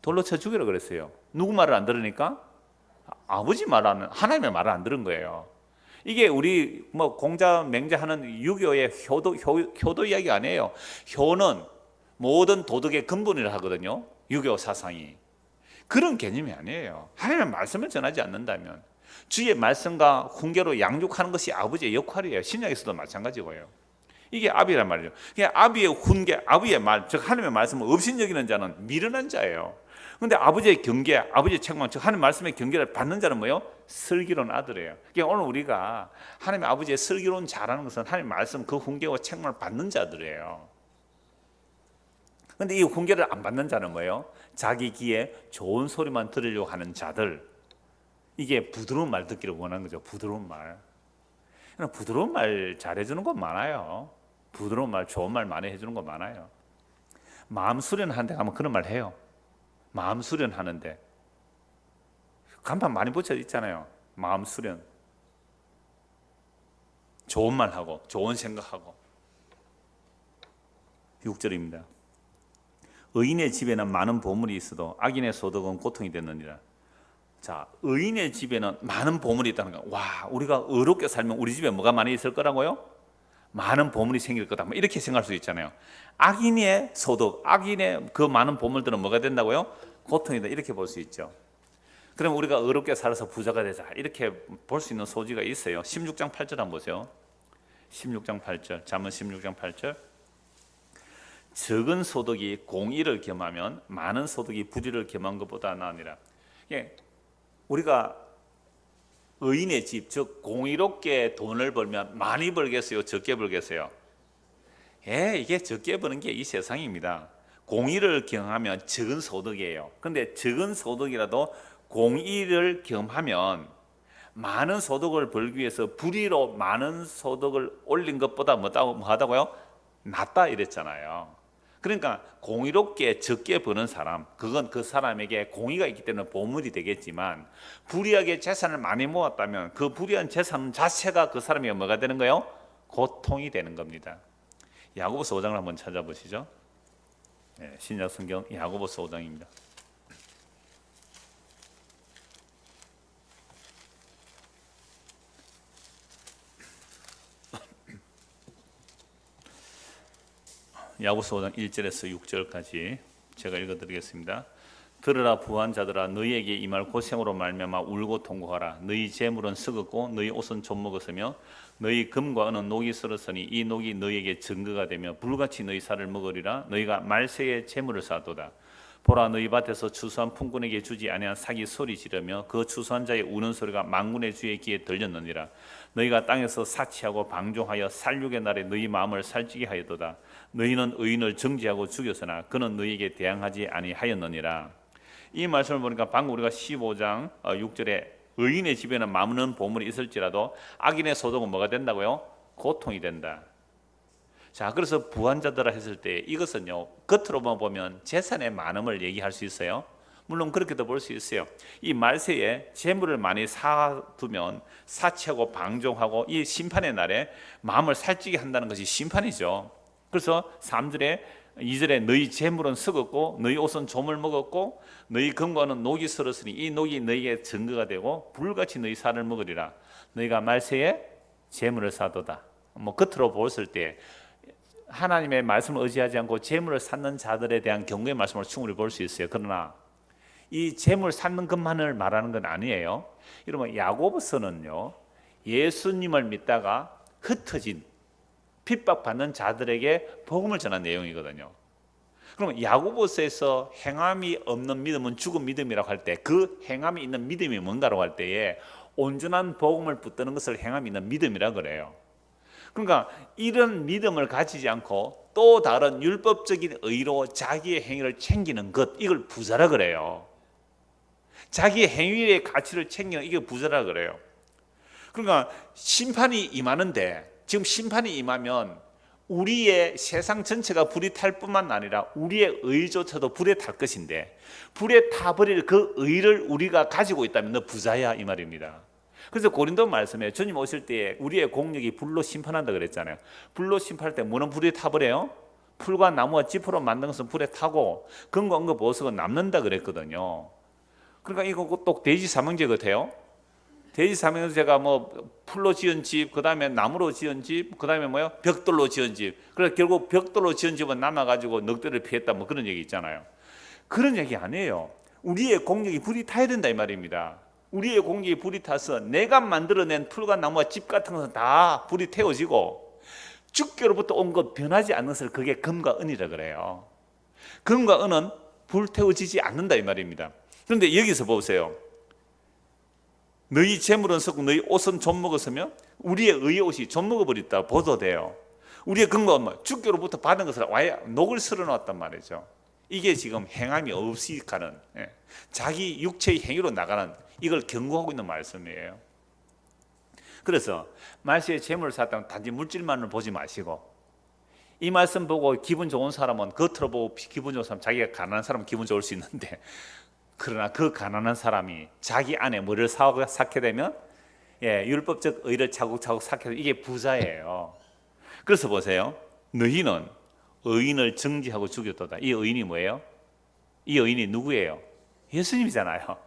돌로 쳐 죽이라 그랬어요. 누구 말을 안 들으니까? 아버지 말하는 하나님의 말을 안 들은 거예요. 이게 우리 뭐 공자 맹자하는 유교의 효도 이야기 아니에요. 효는 모든 도덕의 근본이라 하거든요. 유교 사상이. 그런 개념이 아니에요. 하나님의 말씀을 전하지 않는다면 주의 말씀과 훈계로 양육하는 것이 아버지의 역할이에요. 신약에서도 마찬가지고요. 이게 아비란 말이죠. 아비의 훈계, 아비의 말, 즉 하나님의 말씀을 업신여기는 자는 미련한 자예요. 그런데 아버지의 경계, 아버지의 책망, 즉 하나님의 말씀의 경계를 받는 자는 뭐예요? 슬기로운 아들이에요. 그러니까 오늘 우리가 하나님의 아버지의 슬기로운 자라는 것은 하나님의 말씀, 그 훈계와 책망을 받는 자들이에요. 그런데 이 훈계를 안 받는 자는 뭐예요? 자기 귀에 좋은 소리만 들으려고 하는 자들. 이게 부드러운 말 듣기를 원하는 거죠. 부드러운 말. 부드러운 말 잘해주는 건 많아요. 부드러운 말, 좋은 말 많이 해주는 거 많아요. 마음 수련하는데 가면 그런 말 해요. 마음 수련하는데 간판 많이 붙여 있잖아요. 마음 수련. 좋은 말하고 좋은 생각하고. 6절입니다. 의인의 집에는 많은 보물이 있어도 악인의 소득은 고통이 되느니라. 자, 의인의 집에는 많은 보물이 있다는 거. 와, 우리가 의롭게 살면 우리 집에 뭐가 많이 있을 거라고요? 많은 보물이 생길 거다. 뭐 이렇게 생각할 수 있잖아요. 악인의 소득, 악인의 그 많은 보물들은 뭐가 된다고요? 고통이다. 이렇게 볼 수 있죠. 그럼 우리가 의롭게 살아서 부자가 되자. 이렇게 볼 수 있는 소지가 있어요. 16장 8절 한번 보세요. 16장 8절, 잠언 16장 8절. 적은 소득이 공의를 겸하면 많은 소득이 불의를 겸한 것보다 나으니라. 우리가 의인의 집, 즉 공의롭게 돈을 벌면 많이 벌겠어요? 적게 벌겠어요? 이게 적게 버는 게 이 세상입니다. 공의를 경하면 적은 소득이에요. 그런데 적은 소득이라도 공의를 경하면 많은 소득을 벌기 위해서 불의로 많은 소득을 올린 것보다 뭐 하다고요? 낫다 이랬잖아요. 그러니까 공의롭게 적게 버는 사람, 그건 그 사람에게 공의가 있기 때문에 보물이 되겠지만, 불의하게 재산을 많이 모았다면 그 불의한 재산 자체가 그 사람에게 뭐가 되는 거예요? 고통이 되는 겁니다. 야고보서 5장을 한번 찾아보시죠. 신약 성경 야고보서 5장입니다. 야고보서 5장 1절에서 6절까지 제가 읽어드리겠습니다. 들으라 부한 자들아, 너희에게 임할 고생으로 말미암아 울고 통곡하라. 너희 재물은 썩었고 너희 옷은 좀 먹었으며 너희 금과 은은 녹이 슬었으니 이 녹이 너희에게 증거가 되며 불같이 너희 살을 먹으리라. 너희가 말세에 재물을 쌓도다. 보라, 너희 밭에서 추수한 품꾼에게 주지 아니한 삭이 소리 지르며 그 추수한 자의 우는 소리가 만군의 주의 귀에 들렸느니라. 너희가 땅에서 사치하고 방종하여 살육의 날에 너희 마음을 살찌게 하였도다. 너희는 의인을 정죄하고 죽였으나 그는 너희에게 대항하지 아니하였느니라. 이 말씀을 보니까 방금 우리가 15장 6절에 의인의 집에는 많은 보물이 있을지라도 악인의 소득은 뭐가 된다고요? 고통이 된다. 자, 그래서 부한자들아 했을 때 이것은요, 겉으로만 보면 재산의 많음을 얘기할 수 있어요. 물론 그렇게도 볼 수 있어요. 이 말세에 재물을 많이 사두면 사치하고 방종하고 이 심판의 날에 마음을 살찌게 한다는 것이 심판이죠. 그래서 3절에 2절에 너희 재물은 썩었고 너희 옷은 조물 먹었고 너희 금과는 녹이 슬었으니 이 녹이 너희에게 증거가 되고 불같이 너희 살을 먹으리라. 너희가 말세에 재물을 사도다. 뭐 겉으로 보았을 때 하나님의 말씀을 의지하지 않고 재물을 쌓는 자들에 대한 경고의 말씀을 충분히 볼 수 있어요. 그러나 이 재물 쌓는 것만을 말하는 건 아니에요. 여러분, 야고보서는요, 예수님을 믿다가 흩어진 핍박받는 자들에게 복음을 전한 내용이거든요. 그럼 야고보서에서 행함이 없는 믿음은 죽은 믿음이라고 할 때, 그 행함이 있는 믿음이 뭔가라고 할 때에 온전한 복음을 붙드는 것을 행함이 있는 믿음이라 그래요. 그러니까 이런 믿음을 가지지 않고 또 다른 율법적인 의로 자기의 행위를 챙기는 것, 이걸 부자라 그래요. 자기의 행위의 가치를 챙기는, 이게 부자라 그래요. 그러니까 심판이 임하는데, 지금 심판이 임하면 우리의 세상 전체가 불이 탈 뿐만 아니라 우리의 의조차도 불에 탈 것인데, 불에 타버릴 그 의를 우리가 가지고 있다면 너 부자야, 이 말입니다. 그래서 고린도 말씀에 주님 오실 때에 우리의 공력이 불로 심판한다 그랬잖아요. 불로 심판할 때 뭐는 불에 타버려요? 풀과 나무와 지푸로 만든 것은 불에 타고 금과 은과 보석은 남는다 그랬거든요. 그러니까 이거 또 돼지 삼형제 같아요. 돼지 삼형제가 뭐 풀로 지은 집, 그 다음에 나무로 지은 집, 그 다음에 뭐요? 벽돌로 지은 집. 그래서 결국 벽돌로 지은 집은 남아가지고 넉대를 피했다, 뭐 그런 얘기 있잖아요. 그런 얘기 아니에요. 우리의 공력이 불이 타야 된다 이 말입니다. 우리의 공기에 불이 타서 내가 만들어낸 풀과 나무와 집 같은 것은 다 불이 태워지고 주께로부터 온 것 변하지 않는 것을 그게 금과 은이라 그래요. 금과 은은 불태워지지 않는다 이 말입니다. 그런데 여기서 보세요. 너희 재물은 썩고 너희 옷은 좀 먹었으며 우리의 의의 옷이 좀 먹어버렸다 보도돼요. 우리의 금과 은 주께로부터 받은 것을 아예 녹을 쓸어놨단 말이죠. 이게 지금 행함이 없이 가는, 자기 육체의 행위로 나가는, 이걸 경고하고 있는 말씀이에요. 그래서 말세에 재물을 샀다면 단지 물질만을 보지 마시고, 이 말씀 보고 기분 좋은 사람은 겉으로 보고 기분 좋은 사람, 자기가 가난한 사람은 기분 좋을 수 있는데, 그러나 그 가난한 사람이 자기 안에 뭐를 쌓게 되면 율법적 의를 차곡차곡 쌓게 되면 이게 부자예요. 그래서 보세요. 너희는 의인을 정죄하고 죽였도다. 이 의인이 뭐예요? 이 의인이 누구예요? 예수님이잖아요.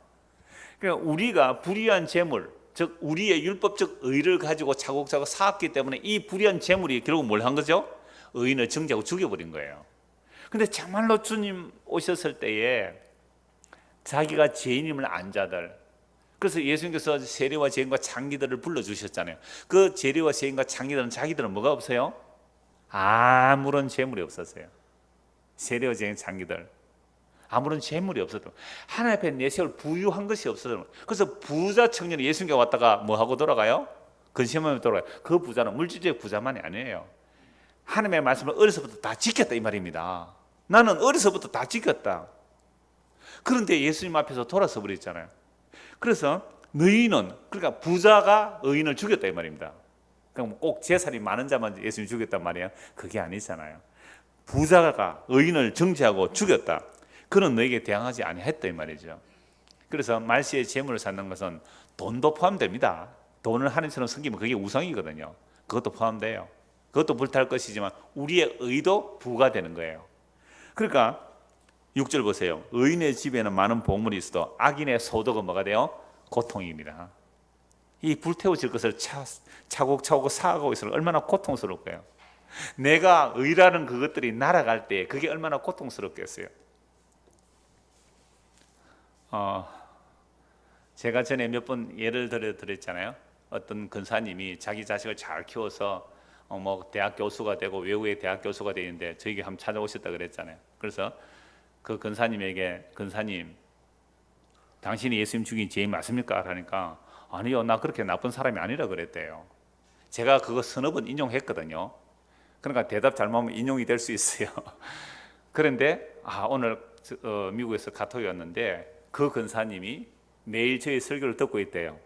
그러니까 우리가 불의한 재물, 즉 우리의 율법적 의를 가지고 차곡차곡 쌓았기 때문에 이 불의한 재물이 결국 뭘 한 거죠? 의인을 정죄하고 죽여버린 거예요. 근데 정말로 주님 오셨을 때에 자기가 죄인임을 안 자들, 그래서 예수님께서 세리와 죄인과 창기들을 불러주셨잖아요. 그 세리와 죄인과 창기들은 자기들은 뭐가 없어요? 아무런 재물이 없었어요. 세리와 죄인, 창기들 아무런 재물이 없어도 하나님 앞에 내세울 부유한 것이 없어도, 그래서 부자 청년이 예수님께 왔다가 뭐 하고 돌아가요? 근심하며 돌아가요. 그 부자는 물질적 부자만이 아니에요. 하나님의 말씀을 어려서부터 다 지켰다 이 말입니다. 나는 어려서부터 다 지켰다. 그런데 예수님 앞에서 돌아서 버렸잖아요. 그래서 너희는, 그러니까 부자가 의인을 죽였다 이 말입니다. 그러니까 꼭 재산이 많은 자만 예수님이 죽였단 말이에요. 그게 아니잖아요. 부자가 의인을 정죄하고 죽였다. 그는 너에게 대항하지 아니했다 이 말이죠. 그래서 말세에 재물을 쌓는 것은 돈도 포함됩니다. 돈을 하나님처럼 섬기면 그게 우상이거든요. 그것도 포함돼요. 그것도 불탈 것이지만 우리의 의도 부과되는 거예요. 그러니까 6절 보세요. 의인의 집에는 많은 보물이 있어도 악인의 소득은 뭐가 돼요? 고통입니다. 이 불태워질 것을 차곡차곡 쌓아가고 있으면 얼마나 고통스럽고요. 내가 의라는 그것들이 날아갈 때 그게 얼마나 고통스럽겠어요. 제가 전에 몇 번 예를 들었잖아요. 어떤 근사님이 자기 자식을 잘 키워서 뭐 대학 교수가 되고 외국의 대학 교수가 되는데 저에게 한번 찾아오셨다 그랬잖아요. 그래서 그 근사님에게, 근사님, 당신이 예수님 죽인 죄인 맞습니까? 하니까 아니요, 나 그렇게 나쁜 사람이 아니라 그랬대요. 제가 그거 서너 번 인용했거든요. 그러니까 대답 잘못하면 인용이 될 수 있어요. 그런데 오늘 미국에서 카톡이 왔는데 그 근사님이 매일 저희 설교를 듣고 있대요.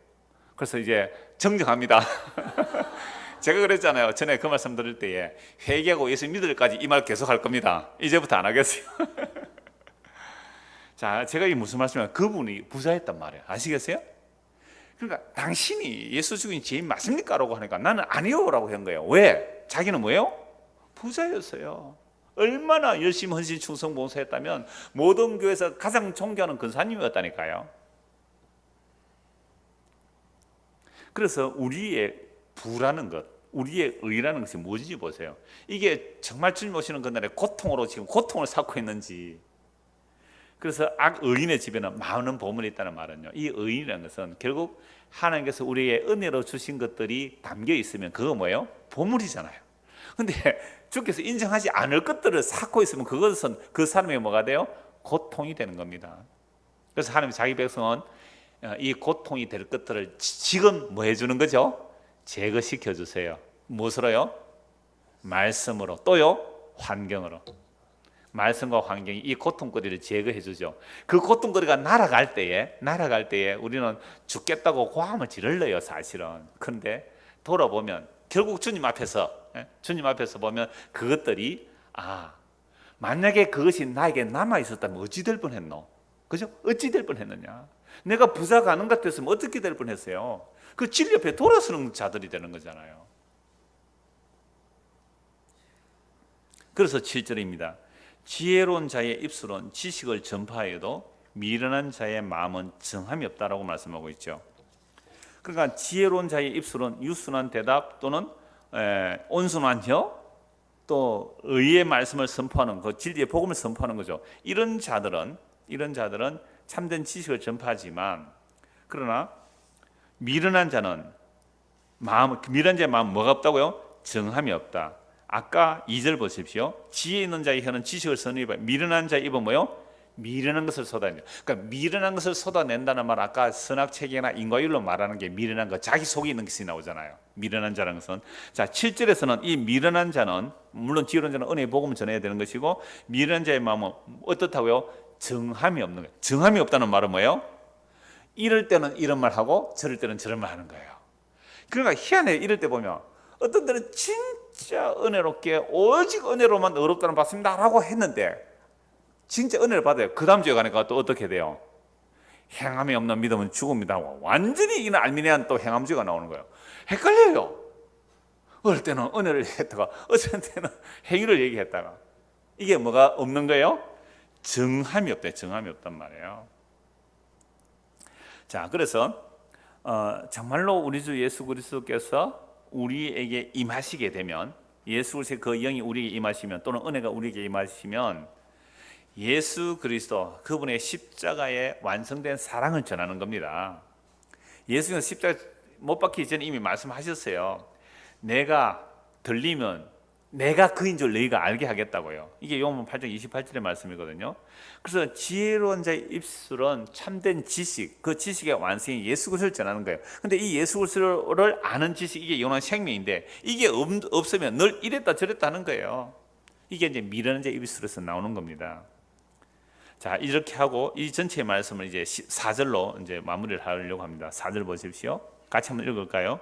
그래서 이제 정정합니다. 제가 그랬잖아요. 전에 그 말씀 들을 때에 회개하고 예수 믿을까지 이 말 계속 할 겁니다. 이제부터 안 하겠어요. 자, 제가 이 무슨 말씀이냐면 그분이 부자였단 말이에요. 아시겠어요? 그러니까 당신이 예수 죽인 죄인 맞습니까? 라고 하니까 나는 아니요 라고 한 거예요. 왜? 자기는 뭐예요? 부자였어요. 얼마나 열심히 헌신 충성 봉사했다면 모든 교회에서 가장 존경하는 근사님이었다니까요. 그래서 우리의 부라는 것, 우리의 의라는 것이 무엇인지 보세요. 이게 정말 주님 오시는 그날에 고통으로 지금 고통을 쌓고 있는지. 그래서 의인의 집에는 많은 보물이 있다는 말은요, 이 의인이라는 것은 결국 하나님께서 우리의 은혜로 주신 것들이 담겨 있으면 그거 뭐예요? 보물이잖아요. 근데 주께서 인정하지 않을 것들을 쌓고 있으면 그것은 그 사람의 뭐가 돼요? 고통이 되는 겁니다. 그래서 하나님 자기 백성은 이 고통이 될 것들을 지금 뭐 해주는 거죠? 제거시켜 주세요. 무엇으로요? 말씀으로. 또요? 환경으로. 말씀과 환경이 이 고통거리를 제거해 주죠. 그 고통거리가 날아갈 때에 우리는 죽겠다고 고함을 지를러요, 사실은. 그런데 돌아보면 결국 주님 앞에서 보면 그것들이 만약에 그것이 나에게 남아 있었다면 어찌 될 뻔했노? 그죠? 어찌 될 뻔했느냐? 내가 부자가 아닌 것 같았으면 어떻게 될 뻔했어요? 그 질 옆에 돌아서는 자들이 되는 거잖아요. 그래서 7절입니다. 지혜로운 자의 입술은 지식을 전파해도 미련한 자의 마음은 정함이 없다라고 말씀하고 있죠. 그러니까 지혜로운 자의 입술은 유순한 대답 또는 온순한 혀, 또 의의 말씀을 선포하는 그 진리의 복음을 선포하는 거죠. 이런 자들은 참된 지식을 전파하지만 그러나 미련한 자는 미련한 자의 마음 뭐가 없다고요? 정함이 없다. 아까 2절 보십시오. 지혜 있는 자의 혀는 지식을 선입어 미련한 자의 입은 뭐요? 미련한 것을 쏟아내요. 그러니까 미련한 것을 쏟아낸다는 말, 아까 선악체계나 인과율로 말하는 게 미련한 거, 자기 속에 있는 것이 나오잖아요. 미련한 자라는 것은. 자, 7절에서는 이 미련한 자는, 물론 지혜로운 자는 은혜의 복음을 전해야 되는 것이고, 미련한 자의 마음은 어떻다고요? 정함이 없는 거예요. 정함이 없다는 말은 뭐예요? 이럴 때는 이런 말 하고 저럴 때는 저런 말 하는 거예요. 그러니까 희한해. 이럴 때 보면 어떤 때는 진짜 은혜롭게 오직 은혜로만 의롭다는 받습니다 라고 했는데 진짜 은혜를 받아요. 그 다음 주에 가니까 또 어떻게 돼요? 행함이 없는 믿음은 죽음이다. 완전히 이는 알미니안 또 행함주의가 나오는 거예요. 헷갈려요. 어떨 때는 은혜를 얘기했다가 어쩔 때는 행위를 얘기했다가, 이게 뭐가 없는 거예요? 정함이 없다. 정함이 없단 말이에요. 자, 그래서 정말로 우리 주 예수 그리스도께서 우리에게 임하시게 되면, 예수 그리스도의 그 영이 우리에게 임하시면, 또는 은혜가 우리에게 임하시면 예수 그리스도 그분의 십자가의 완성된 사랑을 전하는 겁니다. 예수님은 십자가 못 박히기 전에 이미 말씀하셨어요. 내가 들리면 내가 그인 줄 너희가 알게 하겠다고요. 이게 요한복음 8장 28절의 말씀이거든요. 그래서 지혜로운 자의 입술은 참된 지식, 그 지식의 완성이 예수 그리스도를 전하는 거예요. 근데 이 예수 그리스도를 아는 지식, 이게 영원한 생명인데, 이게 없으면 늘 이랬다 저랬다 하는 거예요. 이게 이제 미련한 자의 입술에서 나오는 겁니다. 자, 이렇게 하고 이 전체의 말씀을 이제 4절로 이제 마무리를 하려고 합니다. 4절 보십시오. 같이 한번 읽을까요?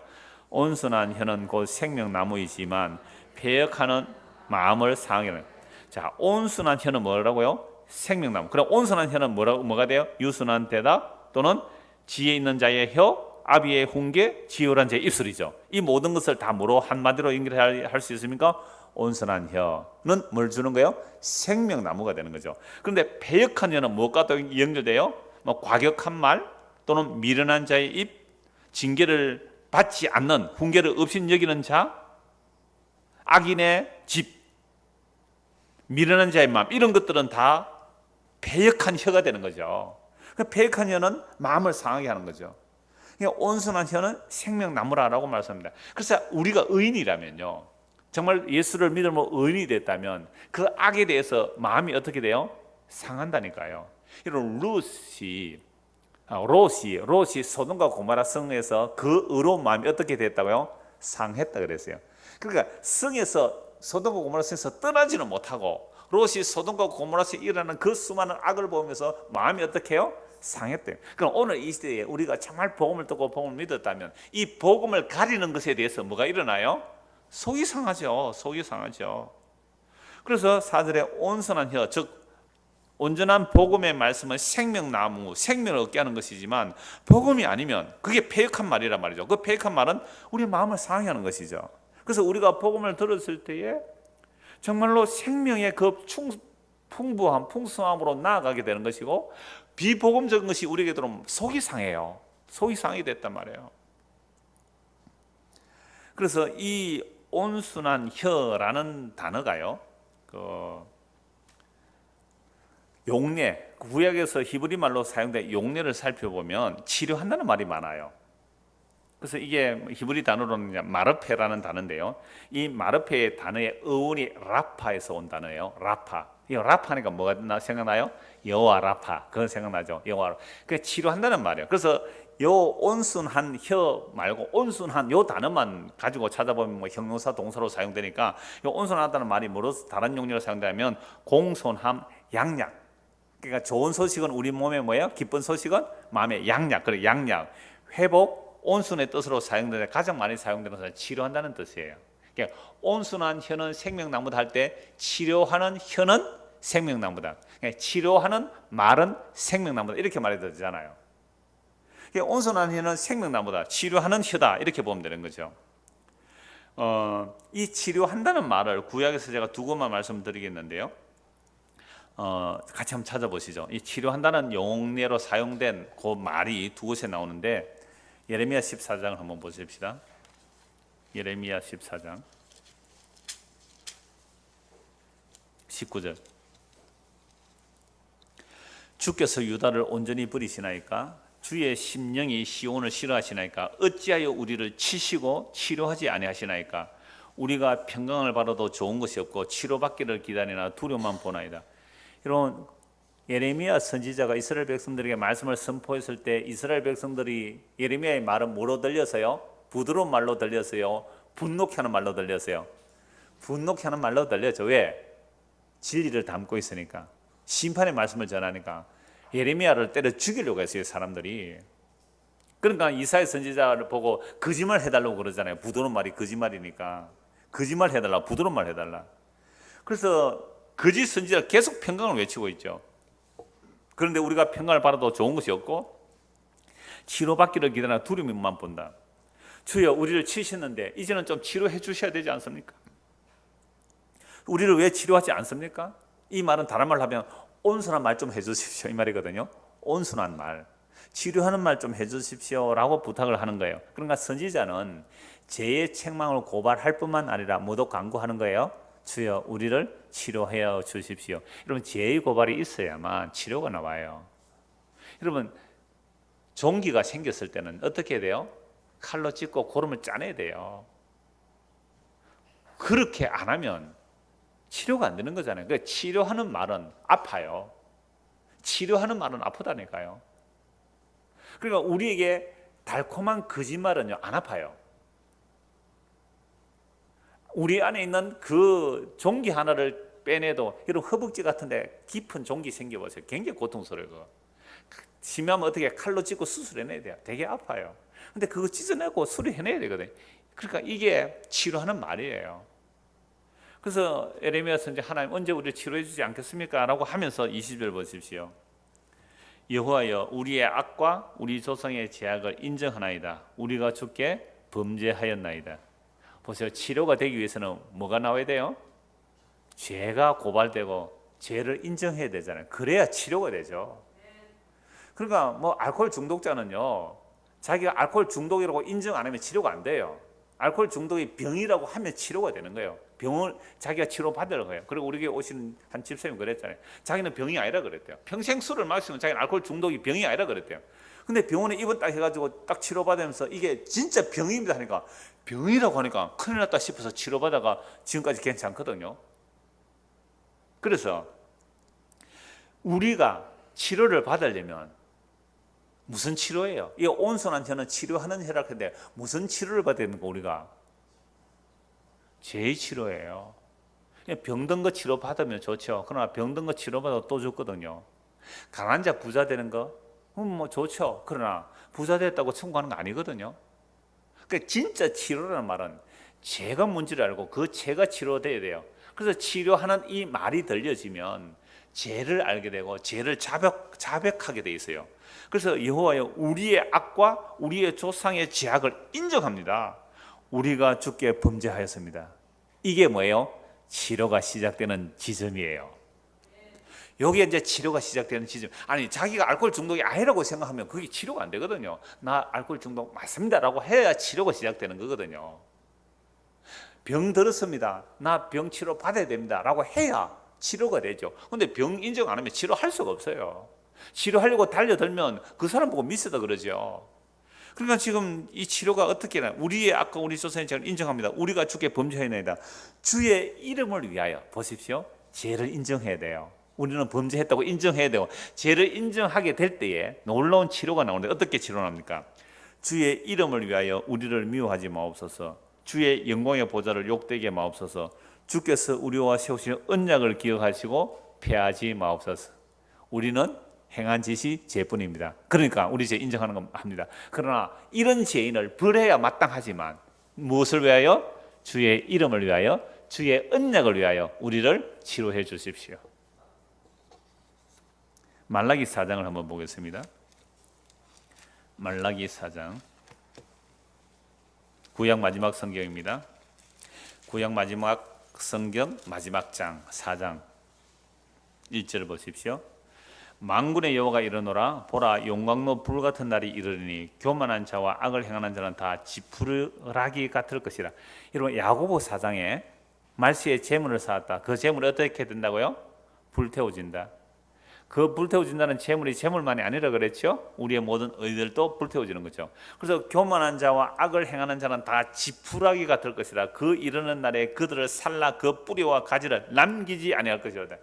온순한 혀는 곧 생명나무이지만 배역하는 마음을 상하게 하는. 자, 온순한 혀는 뭐라고요? 생명나무. 그럼 온순한 혀는 뭐가 돼요? 유순한 대답 또는 지혜 있는 자의 혀, 아비의 훈계, 지혜로운 자의 입술이죠. 이 모든 것을 다 뭐로 한마디로 연결할 수 있습니까? 온순한 혀는 뭘 주는 거예요? 생명나무가 되는 거죠. 그런데 배역한 혀는 무엇과 또 연결돼요? 뭐 과격한 말 또는 미련한 자의 입, 징계를 받지 않는, 훈계를 업신여기는 자, 악인의 집, 미련한 자의 마음, 이런 것들은 다 배역한 혀가 되는 거죠. 배역한 혀는 마음을 상하게 하는 거죠. 그러니까 온순한 혀는 생명나무라고 말씀합니다. 그래서 우리가 의인이라면요, 정말 예수를 믿으면 의인이 됐다면 그 악에 대해서 마음이 어떻게 돼요? 상한다니까요. 이런 롯이 소돔과 고모라 성에서 그 의로운 마음이 어떻게 됐다고요? 상했다 그랬어요. 그러니까 성에서, 소돔과 고모라 성에서 떠나지는 못하고 롯이 소돔과 고모라에서 일어나는 그 수많은 악을 보면서 마음이 어떻게 해요? 상했대요. 그럼 오늘 이 시대에 우리가 정말 복음을 듣고 복음을 믿었다면 이 복음을 가리는 것에 대해서 뭐가 일어나요? 속이 상하죠. 속이 상하죠. 그래서 4절에 온순한 혀, 즉 온전한 복음의 말씀은 생명나무, 생명을 얻게 하는 것이지만 복음이 아니면 그게 패역한 말이란 말이죠. 그 패역한 말은 우리 마음을 상하게 하는 것이죠. 그래서 우리가 복음을 들었을 때에 정말로 생명의 그 풍부함, 풍성함으로 나아가게 되는 것이고, 비복음적인 것이 우리에게 들어오면 속이 상해요. 속이 상하게 됐단 말이에요. 그래서 이 온순한 혀라는 단어가요, 용례, 구약에서 히브리 말로 사용된 용례를 살펴보면 치료한다는 말이 많아요. 그래서 이게 히브리 단어로는 마르페라는 단어인데요, 이 마르페의 단어의 어원이 라파에서 온 단어예요. 라파. 이 라파니까 뭐가 생각나요? 여호와 라파. 그건 생각나죠. 여호와. 그 치료한다는 말이에요. 그래서 요 온순한 혀 말고 온순한 요 단어만 가지고 찾아보면 뭐 형용사 동사로 사용되니까, 요 온순하다는 말이 뭐로 다른 용례로 사용되냐면 공손함, 양약. 그러니까 좋은 소식은 우리 몸에 뭐예요? 기쁜 소식은 마음의 양약. 그래, 양약, 회복, 온순의 뜻으로 사용되는, 가장 많이 사용되는 것은 치료한다는 뜻이에요. 그러니까 온순한 혀는 생명나무다 할 때 치료하는 혀는 생명나무다. 그러니까 치료하는 말은 생명나무다, 이렇게 말해도 되잖아요. 온순한 혀는 생명나무다, 치료하는 혀다, 이렇게 보면 되는 거죠. 이 치료한다는 말을 구약에서 제가 두 곳만 말씀드리겠는데요, 같이 한번 찾아보시죠. 이 치료한다는 용례로 사용된 그 말이 두 곳에 나오는데, 예레미야 14장을 한번 보십시다. 예레미야 14장 19절. 주께서 유다를 온전히 버리시나이까? 주의 심령이 시온을 싫어하시나이까? 어찌하여 우리를 치시고 치료하지 아니하시나이까? 우리가 평강을 받아도 좋은 것이 없고 치료받기를 기다리나 두려움만 보나이다. 여러분, 예레미야 선지자가 이스라엘 백성들에게 말씀을 선포했을 때 이스라엘 백성들이 예레미야의 말은 뭐로 들렸어요? 부드러운 말로 들렸어요? 분노케 하는 말로 들렸어요? 분노케 하는 말로 들렸죠. 왜? 진리를 담고 있으니까, 심판의 말씀을 전하니까. 예레미야를 때려 죽이려고 했어요, 사람들이. 그러니까 이사야 선지자를 보고 거짓말 해달라고 그러잖아요. 부드러운 말이 거짓말이니까 거짓말 해달라, 부드러운 말 해달라. 그래서 거짓 선지자가 계속 평강을 외치고 있죠. 그런데 우리가 평강을 받아도 좋은 것이 없고 치료받기를 기다리나 두려움만 본다. 주여, 우리를 치시는데 이제는 좀 치료해 주셔야 되지 않습니까? 우리를 왜 치료하지 않습니까? 이 말은 다른 말로 하면 온순한 말 좀 해주십시오, 이 말이거든요. 온순한 말, 치료하는 말 좀 해주십시오 라고 부탁을 하는 거예요. 그러니까 선지자는 죄의 책망을 고발할 뿐만 아니라 뭐도 간구하는 거예요. 주여, 우리를 치료하여 주십시오. 여러분, 죄의 고발이 있어야만 치료가 나와요. 여러분, 종기가 생겼을 때는 어떻게 해야 돼요? 칼로 찢고 고름을 짜내야 돼요. 그렇게 안 하면 치료가 안 되는 거잖아요. 그러니까 치료하는 말은 아파요. 치료하는 말은 아프다니까요. 그러니까 우리에게 달콤한 거짓말은요, 안 아파요. 우리 안에 있는 그 종기 하나를 빼내도, 여러분, 허벅지 같은데 깊은 종기 생겨보세요. 굉장히 고통스러워요. 심하면 어떻게 칼로 찢고 수술해내야 돼요. 되게 아파요. 근데 그거 찢어내고 수리해내야 되거든요. 그러니까 이게 치료하는 말이에요. 그래서 예레미야 선지, 하나님 언제 우리를 치료해 주지 않겠습니까? 라고 하면서 20절 보십시오. 여호와여, 우리의 악과 우리 조상의 죄악을 인정하나이다. 우리가 주께 범죄하였나이다. 보세요. 치료가 되기 위해서는 뭐가 나와야 돼요? 죄가 고발되고 죄를 인정해야 되잖아요. 그래야 치료가 되죠. 그러니까 뭐 알코올 중독자는요, 자기가 알코올 중독이라고 인정 안 하면 치료가 안 돼요. 알코올 중독이 병이라고 하면 치료가 되는 거예요. 병을 자기가 치료받으려고 해요. 그리고 우리 교회 오신 한 집사님 그랬잖아요. 자기는 병이 아니라 그랬대요. 평생 술을 마시면 자기는 알코올 중독이 병이 아니라 그랬대요. 근데 병원에 입원 딱 해가지고 딱 치료받으면서 이게 진짜 병입니다 하니까, 병이라고 하니까 큰일 났다 싶어서 치료받다가 지금까지 괜찮거든요. 그래서 우리가 치료를 받으려면 무슨 치료예요? 이 온순한 혀는 치료하는 혀라고 했는데 무슨 치료를 받아야 되는 거? 우리가 죄의 치료예요. 병든 거 치료 받으면 좋죠. 그러나 병든 거 치료 받아도 또 죽거든요. 가난한 자 부자 되는 거, 뭐 좋죠. 그러나 부자 됐다고 천국하는 거 아니거든요. 그러니까 진짜 치료라는 말은 죄가 뭔지를 알고 그 죄가 치료돼야 돼요. 그래서 치료하는 이 말이 들려지면 죄를 알게 되고 죄를 자백하게 돼 있어요. 그래서 여호와여, 우리의 악과 우리의 조상의 죄악을 인정합니다. 우리가 주께 범죄하였습니다. 이게 뭐예요? 치료가 시작되는 지점이에요. 여기에 이제 치료가 시작되는 지점. 아니, 자기가 알코올 중독이 아니라고 생각하면 그게 치료가 안 되거든요. 나 알코올 중독 맞습니다라고 해야 치료가 시작되는 거거든요. 병 들었습니다. 나 병 치료 받아야 됩니다 라고 해야 치료가 되죠. 근데 병 인정 안 하면 치료할 수가 없어요. 치료하려고 달려들면 그 사람 보고 미스다 그러죠. 그러니까 지금 이 치료가 어떻게 하나, 우리의 악과 우리 조상의 죄를 인정합니다. 우리가 주께 범죄하였나이다. 주의 이름을 위하여, 보십시오, 죄를 인정해야 돼요. 우리는 범죄했다고 인정해야 되고, 죄를 인정하게 될 때에 놀라운 치료가 나오는데 어떻게 치료합니까? 주의 이름을 위하여 우리를 미워하지 마옵소서. 주의 영광의 보좌를 욕되게 마옵소서. 주께서 우리와 세우신 언약을 기억하시고 패하지 마옵소서. 우리는 행한 짓이 죄뿐입니다. 그러니까 우리 죄 인정하는 겁니다. 그러나 이런 죄인을 벌해야 마땅하지만 무엇을 위하여? 주의 이름을 위하여, 주의 언약을 위하여 우리를 치료해 주십시오. 말라기 4장을 한번 보겠습니다. 말라기 4장, 구약 마지막 성경입니다. 구약 마지막 성경 마지막 장 4장 1절을 보십시오. 만군의 여호와가 이르노라, 보라, 용광로 불같은 날이 이르리니 교만한 자와 악을 행하는 자는 다 지푸라기 같을 것이라. 여러분, 야고보 4장에 말세에 재물을 쌓았다. 그 재물이 어떻게 된다고요? 불태워진다. 그 불태워진다는 재물이 재물만이 아니라 그랬죠. 우리의 모든 의들도 불태워지는 거죠. 그래서 교만한 자와 악을 행하는 자는 다 지푸라기가 될 것이라. 그 이르는 날에 그들을 살라 그 뿌리와 가지를 남기지 아니할 것이로다.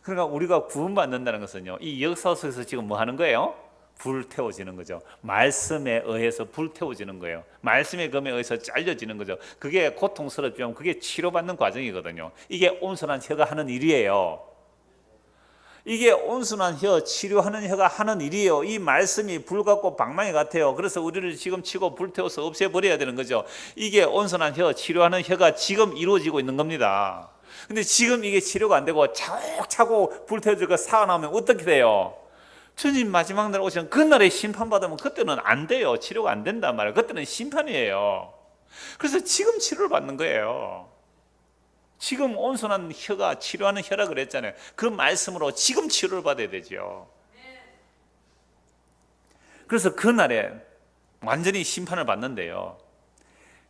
그러니까 우리가 구원받는다는 것은요, 이 역사 속에서 지금 뭐 하는 거예요? 불태워지는 거죠. 말씀에 의해서 불태워지는 거예요. 말씀의 검에 의해서 잘려지는 거죠. 그게 고통스럽지만 그게 치료받는 과정이거든요. 이게 온순한 혀가 하는 일이에요. 이게 온순한 혀, 치료하는 혀가 하는 일이에요. 이 말씀이 불 같고 방망이 같아요. 그래서 우리를 지금 치고 불태워서 없애버려야 되는 거죠. 이게 온순한 혀, 치료하는 혀가 지금 이루어지고 있는 겁니다. 근데 지금 이게 치료가 안 되고 차곡차곡 불태워지고 살아나면 어떻게 돼요? 주님 마지막 날 오시면 그날에 심판받으면 그때는 안 돼요. 치료가 안 된단 말이에요. 그때는 심판이에요. 그래서 지금 치료를 받는 거예요. 지금 온순한 혀가 치료하는 혀라 그랬잖아요. 그 말씀으로 지금 치료를 받아야 되죠. 그래서 그날에 완전히 심판을 받는데요,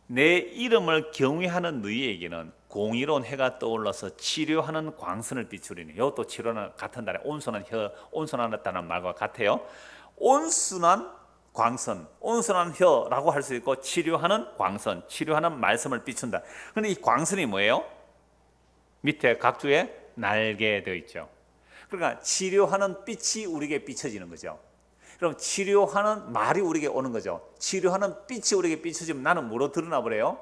내 이름을 경외하는 너희에게는 공의로운 해가 떠올라서 치료하는 광선을 비추리니. 이것도 치료는 같은 단에 온순한 혀, 온순하다는 말과 같아요. 온순한 광선, 온순한 혀라고 할 수 있고, 치료하는 광선, 치료하는 말씀을 비춘다. 그런데 이 광선이 뭐예요? 밑에 각주에 날개 되어 있죠. 그러니까 치료하는 빛이 우리에게 비춰지는 거죠. 그럼 치료하는 말이 우리에게 오는 거죠. 치료하는 빛이 우리에게 비춰지면 나는 뭐로 드러나 버려요?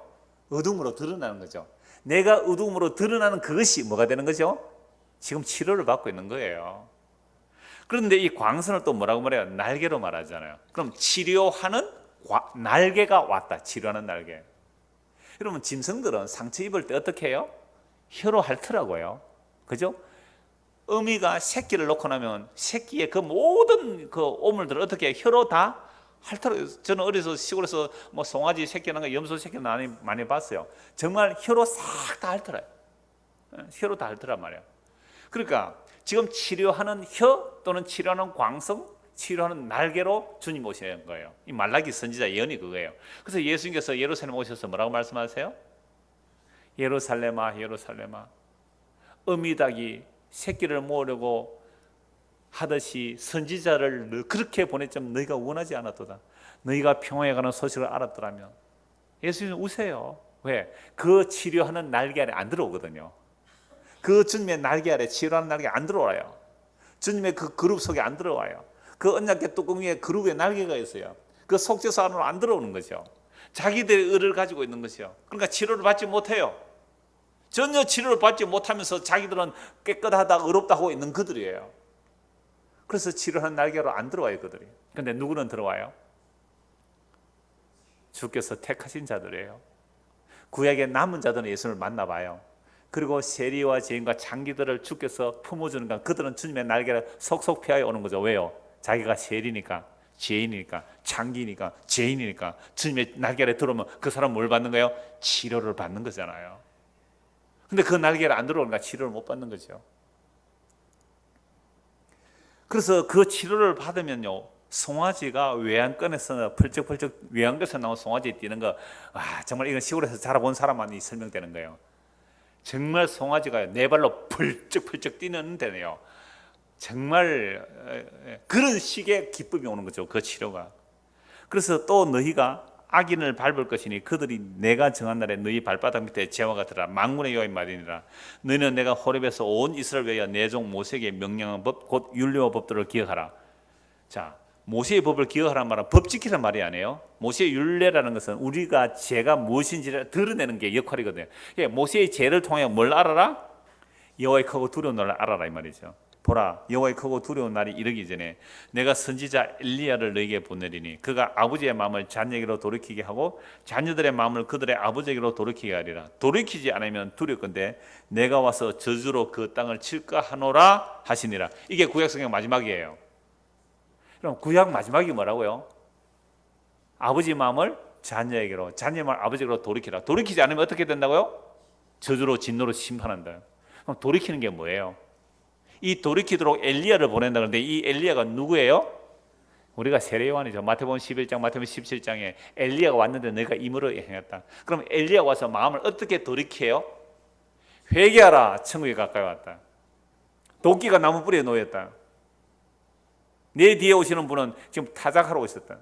어둠으로 드러나는 거죠. 내가 어둠으로 드러나는 그것이 뭐가 되는 거죠? 지금 치료를 받고 있는 거예요. 그런데 이 광선을 또 뭐라고 말해요? 날개로 말하잖아요. 그럼 치료하는 날개가 왔다. 치료하는 날개. 여러분, 짐승들은 상처 입을 때 어떻게 해요? 혀로 핥더라고요. 그죠? 어미가 새끼를 놓고 나면 새끼의 그 모든 그 오물들을 어떻게 혀로 다 핥더라고요. 저는 어려서 시골에서 뭐 송아지 새끼 나는 거, 염소 새끼 많이 봤어요. 정말 혀로 싹 다 핥더라요. 혀로 다 핥더란 말이에요. 그러니까 지금 치료하는 혀 또는 치료하는 광성, 치료하는 날개로 주님 오시는 거예요. 이 말라기 선지자 예언이 그거예요. 그래서 예수님께서 예루살렘 오셔서 뭐라고 말씀하세요? 예루살렘아, 예루살렘아, 어미닭이 새끼를 모으려고 하듯이 선지자를 그렇게 보냈지만 너희가 원하지 않았도다. 너희가 평화에 관한 소식을 알았더라면. 예수님 우세요. 왜? 그 치료하는 날개 아래 안 들어오거든요. 그 주님의 날개 아래 치료하는 날개 안 들어와요. 주님의 그 그룹 속에 안 들어와요. 그 언약궤 뚜껑 위에 그룹의 날개가 있어요. 그 속죄소 안으로 안 들어오는 거죠. 자기들의 의를 가지고 있는 것이요. 그러니까 치료를 받지 못해요. 전혀 치료를 받지 못하면서 자기들은 깨끗하다, 의롭다 하고 있는 그들이에요. 그래서 치료하는 날개로 안 들어와요, 그들이. 근데 누구는 들어와요? 주께서 택하신 자들이에요. 구약의 남은 자들은 예수를 만나봐요. 그리고 세리와 죄인과 장기들을 주께서 품어주는 건 그들은 주님의 날개를 속속 피하여 오는 거죠. 왜요? 자기가 세리니까, 죄인이니까, 장기니까, 죄인이니까 주님의 날개를 들어오면 그 사람 뭘 받는 거예요? 치료를 받는 거잖아요. 근데 그 날개를 안 들어오니까 치료를 못 받는 거죠. 그래서 그 치료를 받으면요, 송아지가 외양간에서 펄쩍펄쩍 외양간에서 나온 송아지 뛰는 거, 정말 이건 시골에서 자라본 사람만이 설명되는 거예요. 정말 송아지가 네 발로 펄쩍펄쩍 뛰는 데네요. 정말 그런 식의 기쁨이 오는 거죠, 그 치료가. 그래서 또 너희가 악인을 밟을 것이니 그들이 내가 정한 날에 너희 발바닥 밑에 재와 같으라. 만군의 여호와의 말이니라. 너희는 내가 호렙에서 온 이스라엘 위하여 내 종 모세에게 명령한 법 곧 율례와 법들을 기억하라. 자, 모세의 법을 기억하라는 말은 법 지키라는 말이 아니에요. 모세의 율례라는 것은 우리가 죄가 무엇인지를 드러내는 게 역할이거든요. 모세의 죄를 통해 뭘 알아라? 여호와의 크고 두려운 날을 알아라 이 말이죠. 보라, 여호와의 크고 두려운 날이 이르기 전에 내가 선지자 엘리야를 너에게 보내리니 그가 아버지의 마음을 자녀에게로 돌이키게 하고 자녀들의 마음을 그들의 아버지에게로 돌이키게 하리라. 돌이키지 않으면 두렵건대 내가 와서 저주로 그 땅을 칠까 하노라 하시니라. 이게 구약성경 마지막이에요. 그럼 구약 마지막이 뭐라고요? 아버지 마음을 자녀에게로, 자녀의 마음을 아버지에게로 돌이키라. 돌이키지 않으면 어떻게 된다고요? 저주로 진노로 심판한다. 그럼 돌이키는 게 뭐예요? 이 돌이키도록 엘리야를 보낸다. 그런데 이 엘리야가 누구예요? 우리가 세례요한이죠. 마태복음 11장, 마태복음 17장에 엘리야가 왔는데 너희가 임으로 행했다. 그럼 엘리야가 와서 마음을 어떻게 돌이켜요? 회개하라, 천국에 가까이 왔다. 도끼가 나무 뿌리에 놓였다. 내 뒤에 오시는 분은 지금 타작하러 오셨다.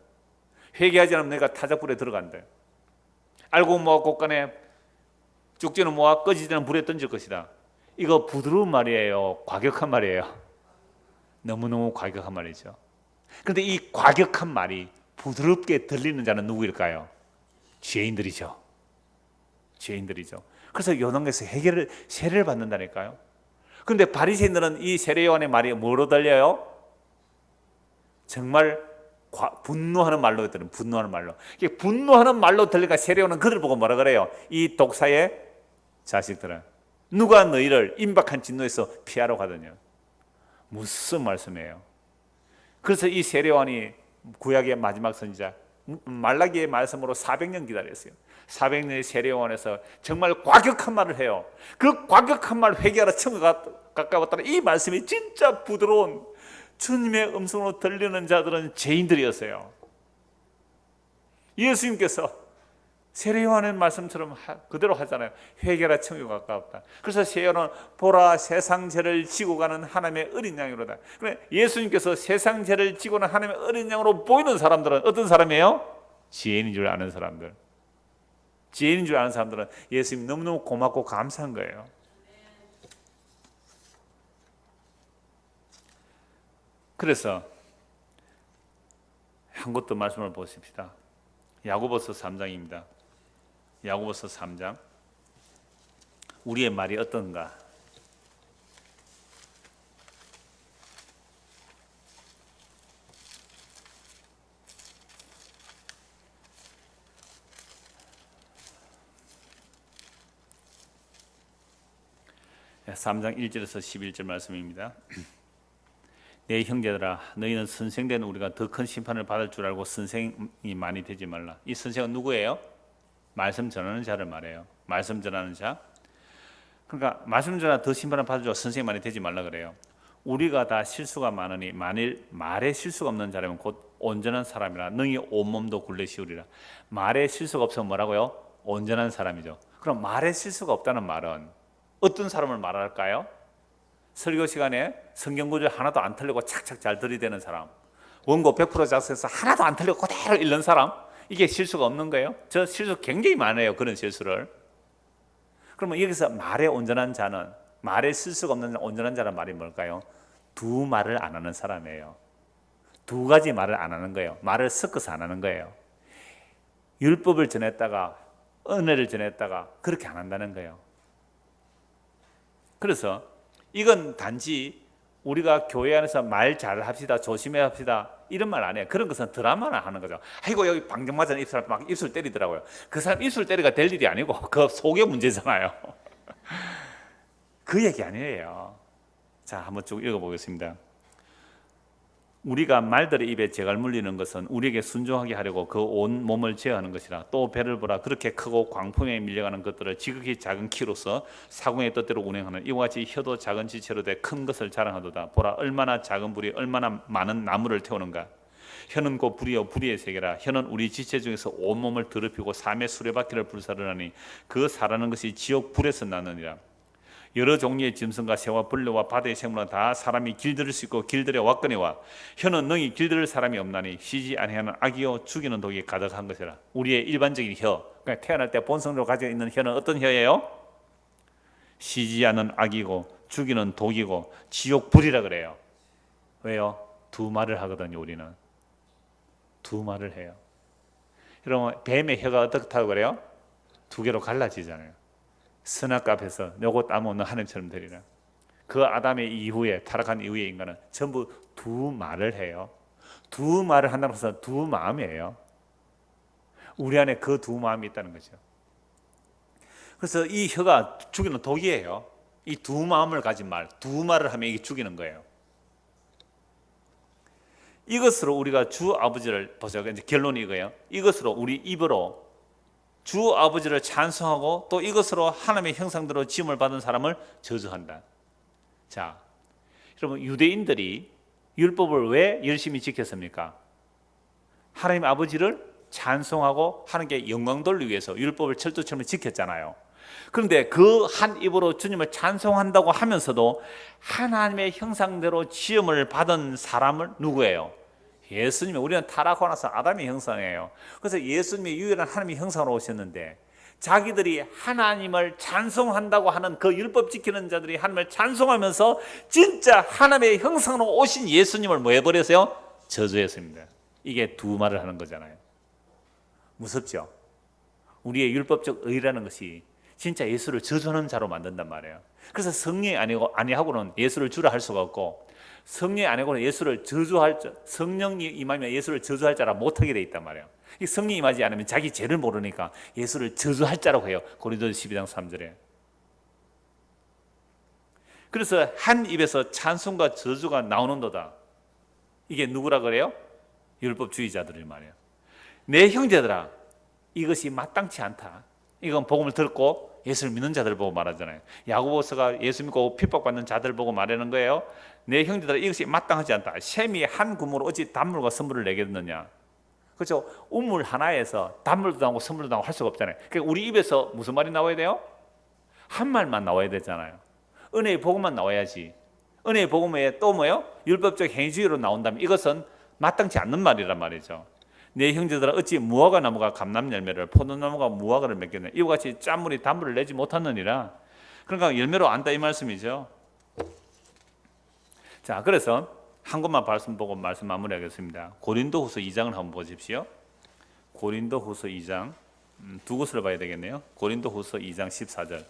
회개하지 않으면 내가 타작불에 들어간대. 알고 모아 곳간에 죽지는 모아 꺼지지는 불에 던질 것이다. 이거 부드러운 말이에요? 과격한 말이에요? 너무너무 과격한 말이죠. 그런데 이 과격한 말이 부드럽게 들리는 자는 누구일까요? 죄인들이죠. 죄인들이죠. 그래서 요단강에서 세례를 받는다니까요. 그런데 바리새인들은 이 세례 요한의 말이 뭐로 들려요? 정말 분노하는 말로 들은 분노하는 말로. 분노하는 말로 들리니까 세례 요한은 그들 보고 뭐라 그래요? 이 독사의 자식들아, 누가 너희를 임박한 진노에서 피하러 가더냐. 무슨 말씀이에요? 그래서 이 세례 요한이 구약의 마지막 선지자 말라기의 말씀으로 400년 기다렸어요. 400년의 세례 요한에서 정말 과격한 말을 해요. 그 과격한 말 회개하라 천국가 가까웠다는 이 말씀이 진짜 부드러운 주님의 음성으로 들리는 자들은 죄인들이었어요. 예수님께서 세례 요한의 말씀처럼 그대로 하잖아요. 회개하라 천국이 가까웠다. 그래서 세례 요한은 보라 세상 죄를 지고 가는 하나님의 어린 양이로다. 그런데 예수님께서 세상 죄를 지고 가는 하나님의 어린 양으로 보이는 사람들은 어떤 사람이에요? 지혜인인 줄 아는 사람들. 지혜인인 줄 아는 사람들은 예수님 너무너무 고맙고 감사한 거예요. 그래서 한 곳 더 말씀을 보십시다. 야고보서 3장입니다. 야고보서 3장. 우리의 말이 어떤가? 네, 3장 1절에서 11절 말씀입니다. 내 형제들아, 너희는 선생된 우리가 더 큰 심판을 받을 줄 알고 선생이 많이 되지 말라. 이 선생은 누구예요? 말씀 전하는 자를 말해요. 말씀 전하는 자. 그러니까 말씀 전하 더 심판을 받을 줄 알고 선생이 많이 되지 말라 그래요. 우리가 다 실수가 많으니 만일 말에 실수가 없는 자라면 곧 온전한 사람이라 능히 온몸도 굴레시우리라. 말에 실수가 없으면 뭐라고요? 온전한 사람이죠. 그럼 말에 실수가 없다는 말은 어떤 사람을 말할까요? 설교 시간에 성경 구절 하나도 안 틀리고 착착 잘 들이대는 사람, 원고 100% 작성해서 하나도 안 틀리고 그대로 읽는 사람, 이게 실수가 없는 거예요? 저 실수 굉장히 많아요. 그런 실수를. 그러면 여기서 말에 온전한 자는, 말에 실수가 없는 온전한 자란 말이 뭘까요? 두 말을 안 하는 사람이에요. 두 가지 말을 안 하는 거예요. 말을 섞어서 안 하는 거예요. 율법을 전했다가 은혜를 전했다가 그렇게 안 한다는 거예요. 그래서 이건 단지 우리가 교회 안에서 말 잘합시다, 조심해 합시다 이런 말 안 해요. 그런 것은 드라마나 하는 거죠. 아이고 여기 방정 맞은 입술 막 입술 때리더라고요. 그 사람 입술 때리가 될 일이 아니고 그 속의 문제잖아요. 그 얘기 아니에요. 자, 한번 쭉 읽어보겠습니다. 우리가 말들의 입에 재갈 물리는 것은 우리에게 순종하게 하려고 그 온 몸을 제어하는 것이라. 또 배를 보라. 그렇게 크고 광풍에 밀려가는 것들을 지극히 작은 키로서 사공의 뜻대로 운행하는 이와 같이 혀도 작은 지체로 돼 큰 것을 자랑하도다. 보라, 얼마나 작은 불이 얼마나 많은 나무를 태우는가. 혀는 곧 불이요 불의의 세계라. 혀는 우리 지체 중에서 온 몸을 더럽히고 삶의 수레바퀴를 불사르나니 그 사라는 것이 지옥 불에서 나느니라. 여러 종류의 짐승과 새와 벌레와 바다의 생물은 다 사람이 길들일 수 있고 길들여 왔거니와 혀는 능히 길들일 사람이 없나니 쉬지 아니하는 악이요 죽이는 독이 가득한 것이라. 우리의 일반적인 혀, 그러니까 태어날 때 본성으로 가지고 있는 혀는 어떤 혀예요? 쉬지 않는 악이고 죽이는 독이고 지옥 불이라 그래요. 왜요? 두 말을 하거든요. 우리는 두 말을 해요. 여러분, 뱀의 혀가 어떻다고 그래요? 두 개로 갈라지잖아요. 선악 앞에서 요거 따먹는 하나님처럼 되리라. 그 아담의 이후에, 타락한 이후에 인간은 전부 두 말을 해요. 두 말을 한다는 것은 두 마음이에요. 우리 안에 그 두 마음이 있다는 거죠. 그래서 이 혀가 죽이는 독이에요. 이 두 마음을 가진 말, 두 말을 하면 이게 죽이는 거예요. 이것으로 우리가 주 아버지를 보세요. 이제 결론이 이거예요. 이것으로 우리 입으로 주 아버지를 찬송하고 또 이것으로 하나님의 형상대로 지음을 받은 사람을 저주한다. 자, 여러분, 유대인들이 율법을 왜 열심히 지켰습니까? 하나님 아버지를 찬송하고 하나님께 영광 돌리기 위해서 율법을 철두철미 지켰잖아요. 그런데 그 한 입으로 주님을 찬송한다고 하면서도 하나님의 형상대로 지음을 받은 사람은 누구예요? 예수님. 우리는 타락하고 나서 아담의 형상이에요. 그래서 예수님이 유일한 하나님의 형상으로 오셨는데, 자기들이 하나님을 찬송한다고 하는 그 율법 지키는 자들이 하나님을 찬송하면서 진짜 하나님의 형상으로 오신 예수님을 뭐 해버렸어요? 저주했습니다. 이게 두 말을 하는 거잖아요. 무섭죠? 우리의 율법적 의라는 것이 진짜 예수를 저주하는 자로 만든단 말이에요. 그래서 성령이 아니하고는 예수를 주라 할 수가 없고, 성령이 아니고는 예수를 저주할 자, 성령이 임하면 예수를 저주할 자라 못하게 돼 있단 말이에요. 이 성령이 임하지 않으면 자기 죄를 모르니까 예수를 저주할 자라고 해요. 고린도서 12장 3절에. 그래서 한 입에서 찬송과 저주가 나오는도다. 이게 누구라 그래요? 율법주의자들이 말이에요. 내 형제들아, 이것이 마땅치 않다. 이건 복음을 듣고 예수를 믿는 자들 보고 말하잖아요. 야고보서가 예수 믿고 핍박받는 자들 보고 말하는 거예요. 내 형제들아, 이것이 마땅하지 않다. 셈이 한 구멍으로 어찌 단물과 선물을 내겠느냐. 그렇죠? 우물 하나에서 단물도 나오고 선물도 나오고 할 수가 없잖아요. 그러니까 우리 입에서 무슨 말이 나와야 돼요? 한 말만 나와야 되잖아요. 은혜의 복음만 나와야지. 은혜의 복음에 또 뭐예요? 율법적 행위주의로 나온다면 이것은 마땅치 않는 말이란 말이죠. 내 형제들아, 어찌 무화과 나무가 감람 열매를, 포도나무가 무화과를 맺겠느냐. 이와 같이 짠물이 단물을 내지 못하느니라. 그러니까 열매로 안다 이 말씀이죠. 자, 그래서 한 것만 말씀 보고 말씀 마무리하겠습니다. 고린도후서 2장을 한번 보십시오. 고린도후서 2장, 두 곳을 봐야 되겠네요. 고린도후서 2장 14절.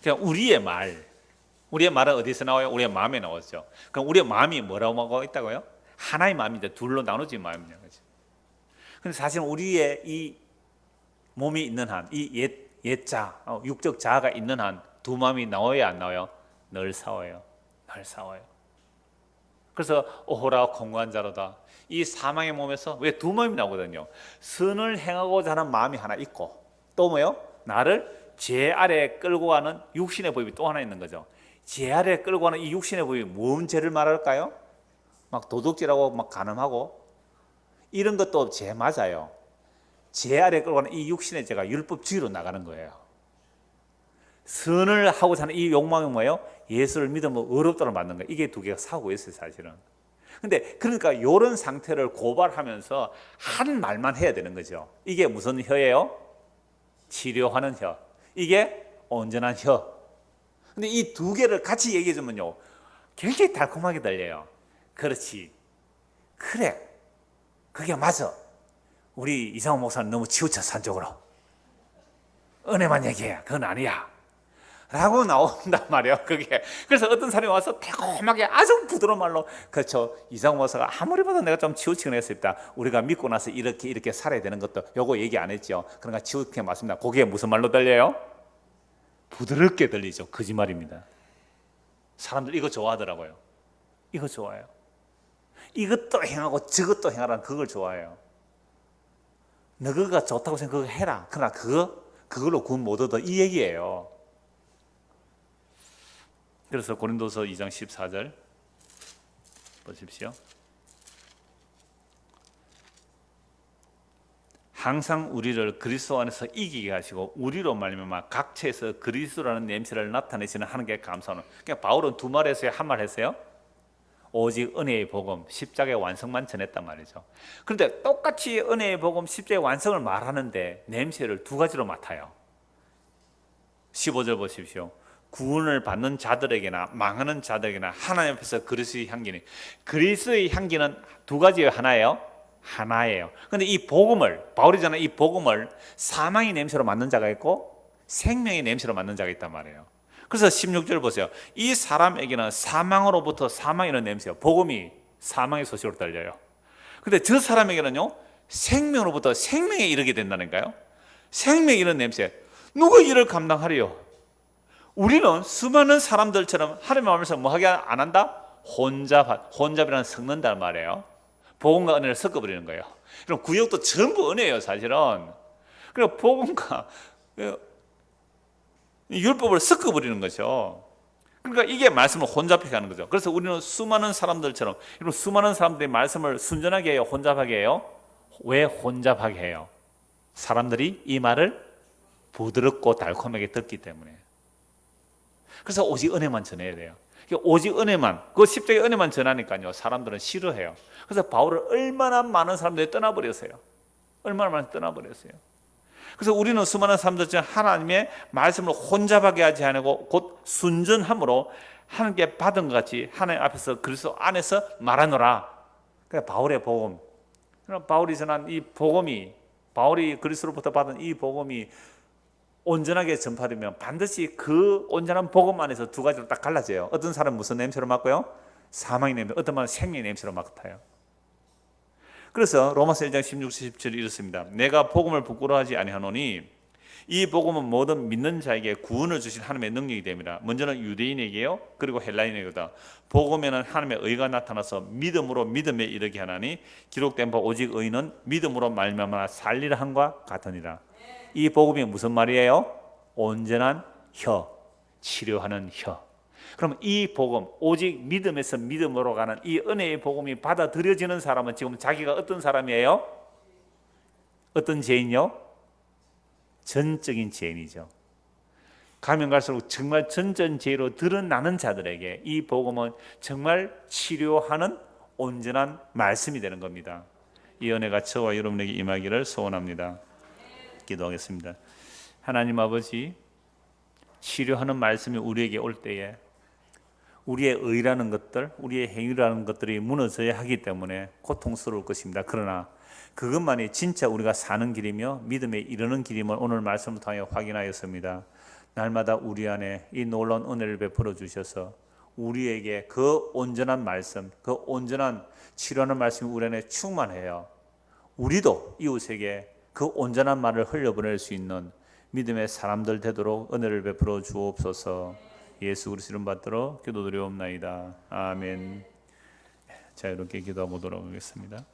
그냥 우리의 말은 어디서 나와요? 우리의 마음에 나왔죠. 그럼 우리의 마음이 뭐라고 하고 있다고요? 하나의 마음인데 둘로 나눠진 마음이냐. 근데 사실 우리의 이 몸이 있는 한, 이 옛자, 육적 자아가 있는 한 두 마음이 나와야 안 나와요? 늘 싸워요. 늘 싸워요. 그래서 오호라 공고한 자로다. 이 사망의 몸에서 왜 두 마음이 나오거든요. 선을 행하고자 하는 마음이 하나 있고, 또 뭐요? 나를 죄 아래 끌고 가는 육신의 법이 또 하나 있는 거죠. 죄 아래 끌고 가는 이 육신의 법이 뭔 죄를 말할까요? 막 도둑질하고 막 간음하고 이런 것도 죄 맞아요. 죄 아래 끌고 가는 이 육신의 죄가 율법주의로 나가는 거예요. 선을 하고자 하는 이 욕망이 뭐예요? 예수를 믿으면 어렵다로 만든 거예요. 이게 두 개가 싸우고 있어요, 사실은. 근데 그러니까 이런 상태를 고발하면서 한 말만 해야 되는 거죠. 이게 무슨 혀예요? 치료하는 혀. 이게 온전한 혀. 근데 이 두 개를 같이 얘기해 주면요, 굉장히 달콤하게 들려요. 그렇지. 그래. 그게 맞아. 우리 이상호 목사는 너무 치우쳤어, 한쪽으로. 은혜만 얘기해. 그건 아니야. 라고 나온단 말이에요, 그게. 그래서 어떤 사람이 와서 달콤하게 아주 부드러운 말로, 그렇죠. 이상호 목사가 아무리 봐도 내가 좀 치우치긴 했습니다. 우리가 믿고 나서 이렇게 살아야 되는 것도 요거 얘기 안 했죠. 그러니까 치우치게 맞습니다. 그게 무슨 말로 들려요? 부드럽게 들리죠. 거짓말입니다. 사람들 이거 좋아하더라고요. 이거 좋아해요. 이것도 행하고 저것도 행하라는 그걸 좋아해요. 너가 좋다고 생각해 해라. 그러나 그걸로 구원 못 얻어 이 얘기예요. 그래서 고린도서 2장 14절 보십시오. 항상 우리를 그리스도 안에서 이기게 하시고 우리로 말미암아 각처에서 그리스도라는 냄새를 나타내시는 하나님께 감사하는. 그러니까 바울은 두 말에서 한 말 했어요. 오직 은혜의 복음, 십자가의 완성만 전했단 말이죠. 그런데 똑같이 은혜의 복음, 십자가의 완성을 말하는데 냄새를 두 가지로 맡아요. 15절 보십시오. 구원을 받는 자들에게나 망하는 자들에게나 하나님 앞에서 그리스도의 향기는, 그리스도의 향기는 두 가지예요, 하나예요. 그런데 이 복음을, 바울이잖아요, 이 복음을 사망의 냄새로 맡는 자가 있고 생명의 냄새로 맡는 자가 있단 말이에요. 그래서 16절 보세요. 이 사람에게는 사망으로부터 사망이라는 냄새요. 복음이 사망의 소식으로 들려요. 근데 저 사람에게는요, 생명으로부터 생명에 이르게 된다니까요. 생명에 이르는 냄새. 누가 이를 감당하리요? 우리는 수많은 사람들처럼 하나님 마음에서 뭐 하게 안 한다? 혼잡이라는 섞는단 말이에요. 복음과 은혜를 섞어버리는 거예요. 그럼 구역도 전부 은혜예요, 사실은. 그리고 복음과 율법을 섞어버리는 거죠. 그러니까 이게 말씀을 혼잡하게 하는 거죠. 그래서 우리는 수많은 사람들처럼, 수많은 사람들이 말씀을 순전하게 해요, 혼잡하게 해요? 왜 혼잡하게 해요? 사람들이 이 말을 부드럽고 달콤하게 듣기 때문에. 그래서 오직 은혜만 전해야 돼요. 오직 은혜만, 그 십자가의 은혜만 전하니까요, 사람들은 싫어해요. 그래서 바울을 얼마나 많은 사람들이 떠나버렸어요. 얼마나 많이 떠나버렸어요. 그래서 우리는 수많은 사람들처럼 하나님의 말씀을 혼잡하게 하지 않고 곧 순전함으로 하나님께 받은 것 같이 하나님 앞에서 그리스도 안에서 말하노라. 그러니까 바울의 복음, 바울이 전한 이 복음이, 바울이 그리스도로부터 받은 이 복음이 온전하게 전파되면 반드시 그 온전한 복음 안에서 두 가지로 딱 갈라져요. 어떤 사람은 무슨 냄새로 맡고요? 사망의 냄새, 어떤 사람은 생명의 냄새로 맡아요. 그래서 로마서 1장 16, 17 이렇습니다. 내가 복음을 부끄러워하지 아니하노니 이 복음은 모든 믿는 자에게 구원을 주신 하나님의 능력이 됩니다. 먼저는 유대인에게요, 그리고 헬라인에게다. 복음에는 하나님의 의가 나타나서 믿음으로 믿음에 이르게 하나니 기록된 바 오직 의인은 믿음으로 말미암아 살리라 함과 같으니라. 이 복음이 무슨 말이에요? 온전한 혀, 치료하는 혀. 그럼 이 복음, 오직 믿음에서 믿음으로 가는 이 은혜의 복음이 받아들여지는 사람은 지금 자기가 어떤 사람이에요? 어떤 죄인요? 전적인 죄인이죠. 가면 갈수록 정말 전전 죄로 드러나는 자들에게 이 복음은 정말 치료하는 온전한 말씀이 되는 겁니다. 이 은혜가 저와 여러분에게 임하기를 소원합니다. 기도하겠습니다. 하나님 아버지, 치료하는 말씀이 우리에게 올 때에 우리의 의라는 것들, 우리의 행위라는 것들이 무너져야 하기 때문에 고통스러울 것입니다. 그러나 그것만이 진짜 우리가 사는 길이며 믿음에 이르는 길임을 오늘 말씀을 통해 확인하였습니다. 날마다 우리 안에 이 놀라운 은혜를 베풀어 주셔서 우리에게 그 온전한 말씀, 그 온전한 치료하는 말씀이 우리 안에 충만해요. 우리도 이웃에게 그 온전한 말을 흘려보낼 수 있는 믿음의 사람들 되도록 은혜를 베풀어 주옵소서. 예수 그리스도 이름 받들어 기도드리옵나이다. 아멘. 자, 이렇게 기도해 보도록 하겠습니다.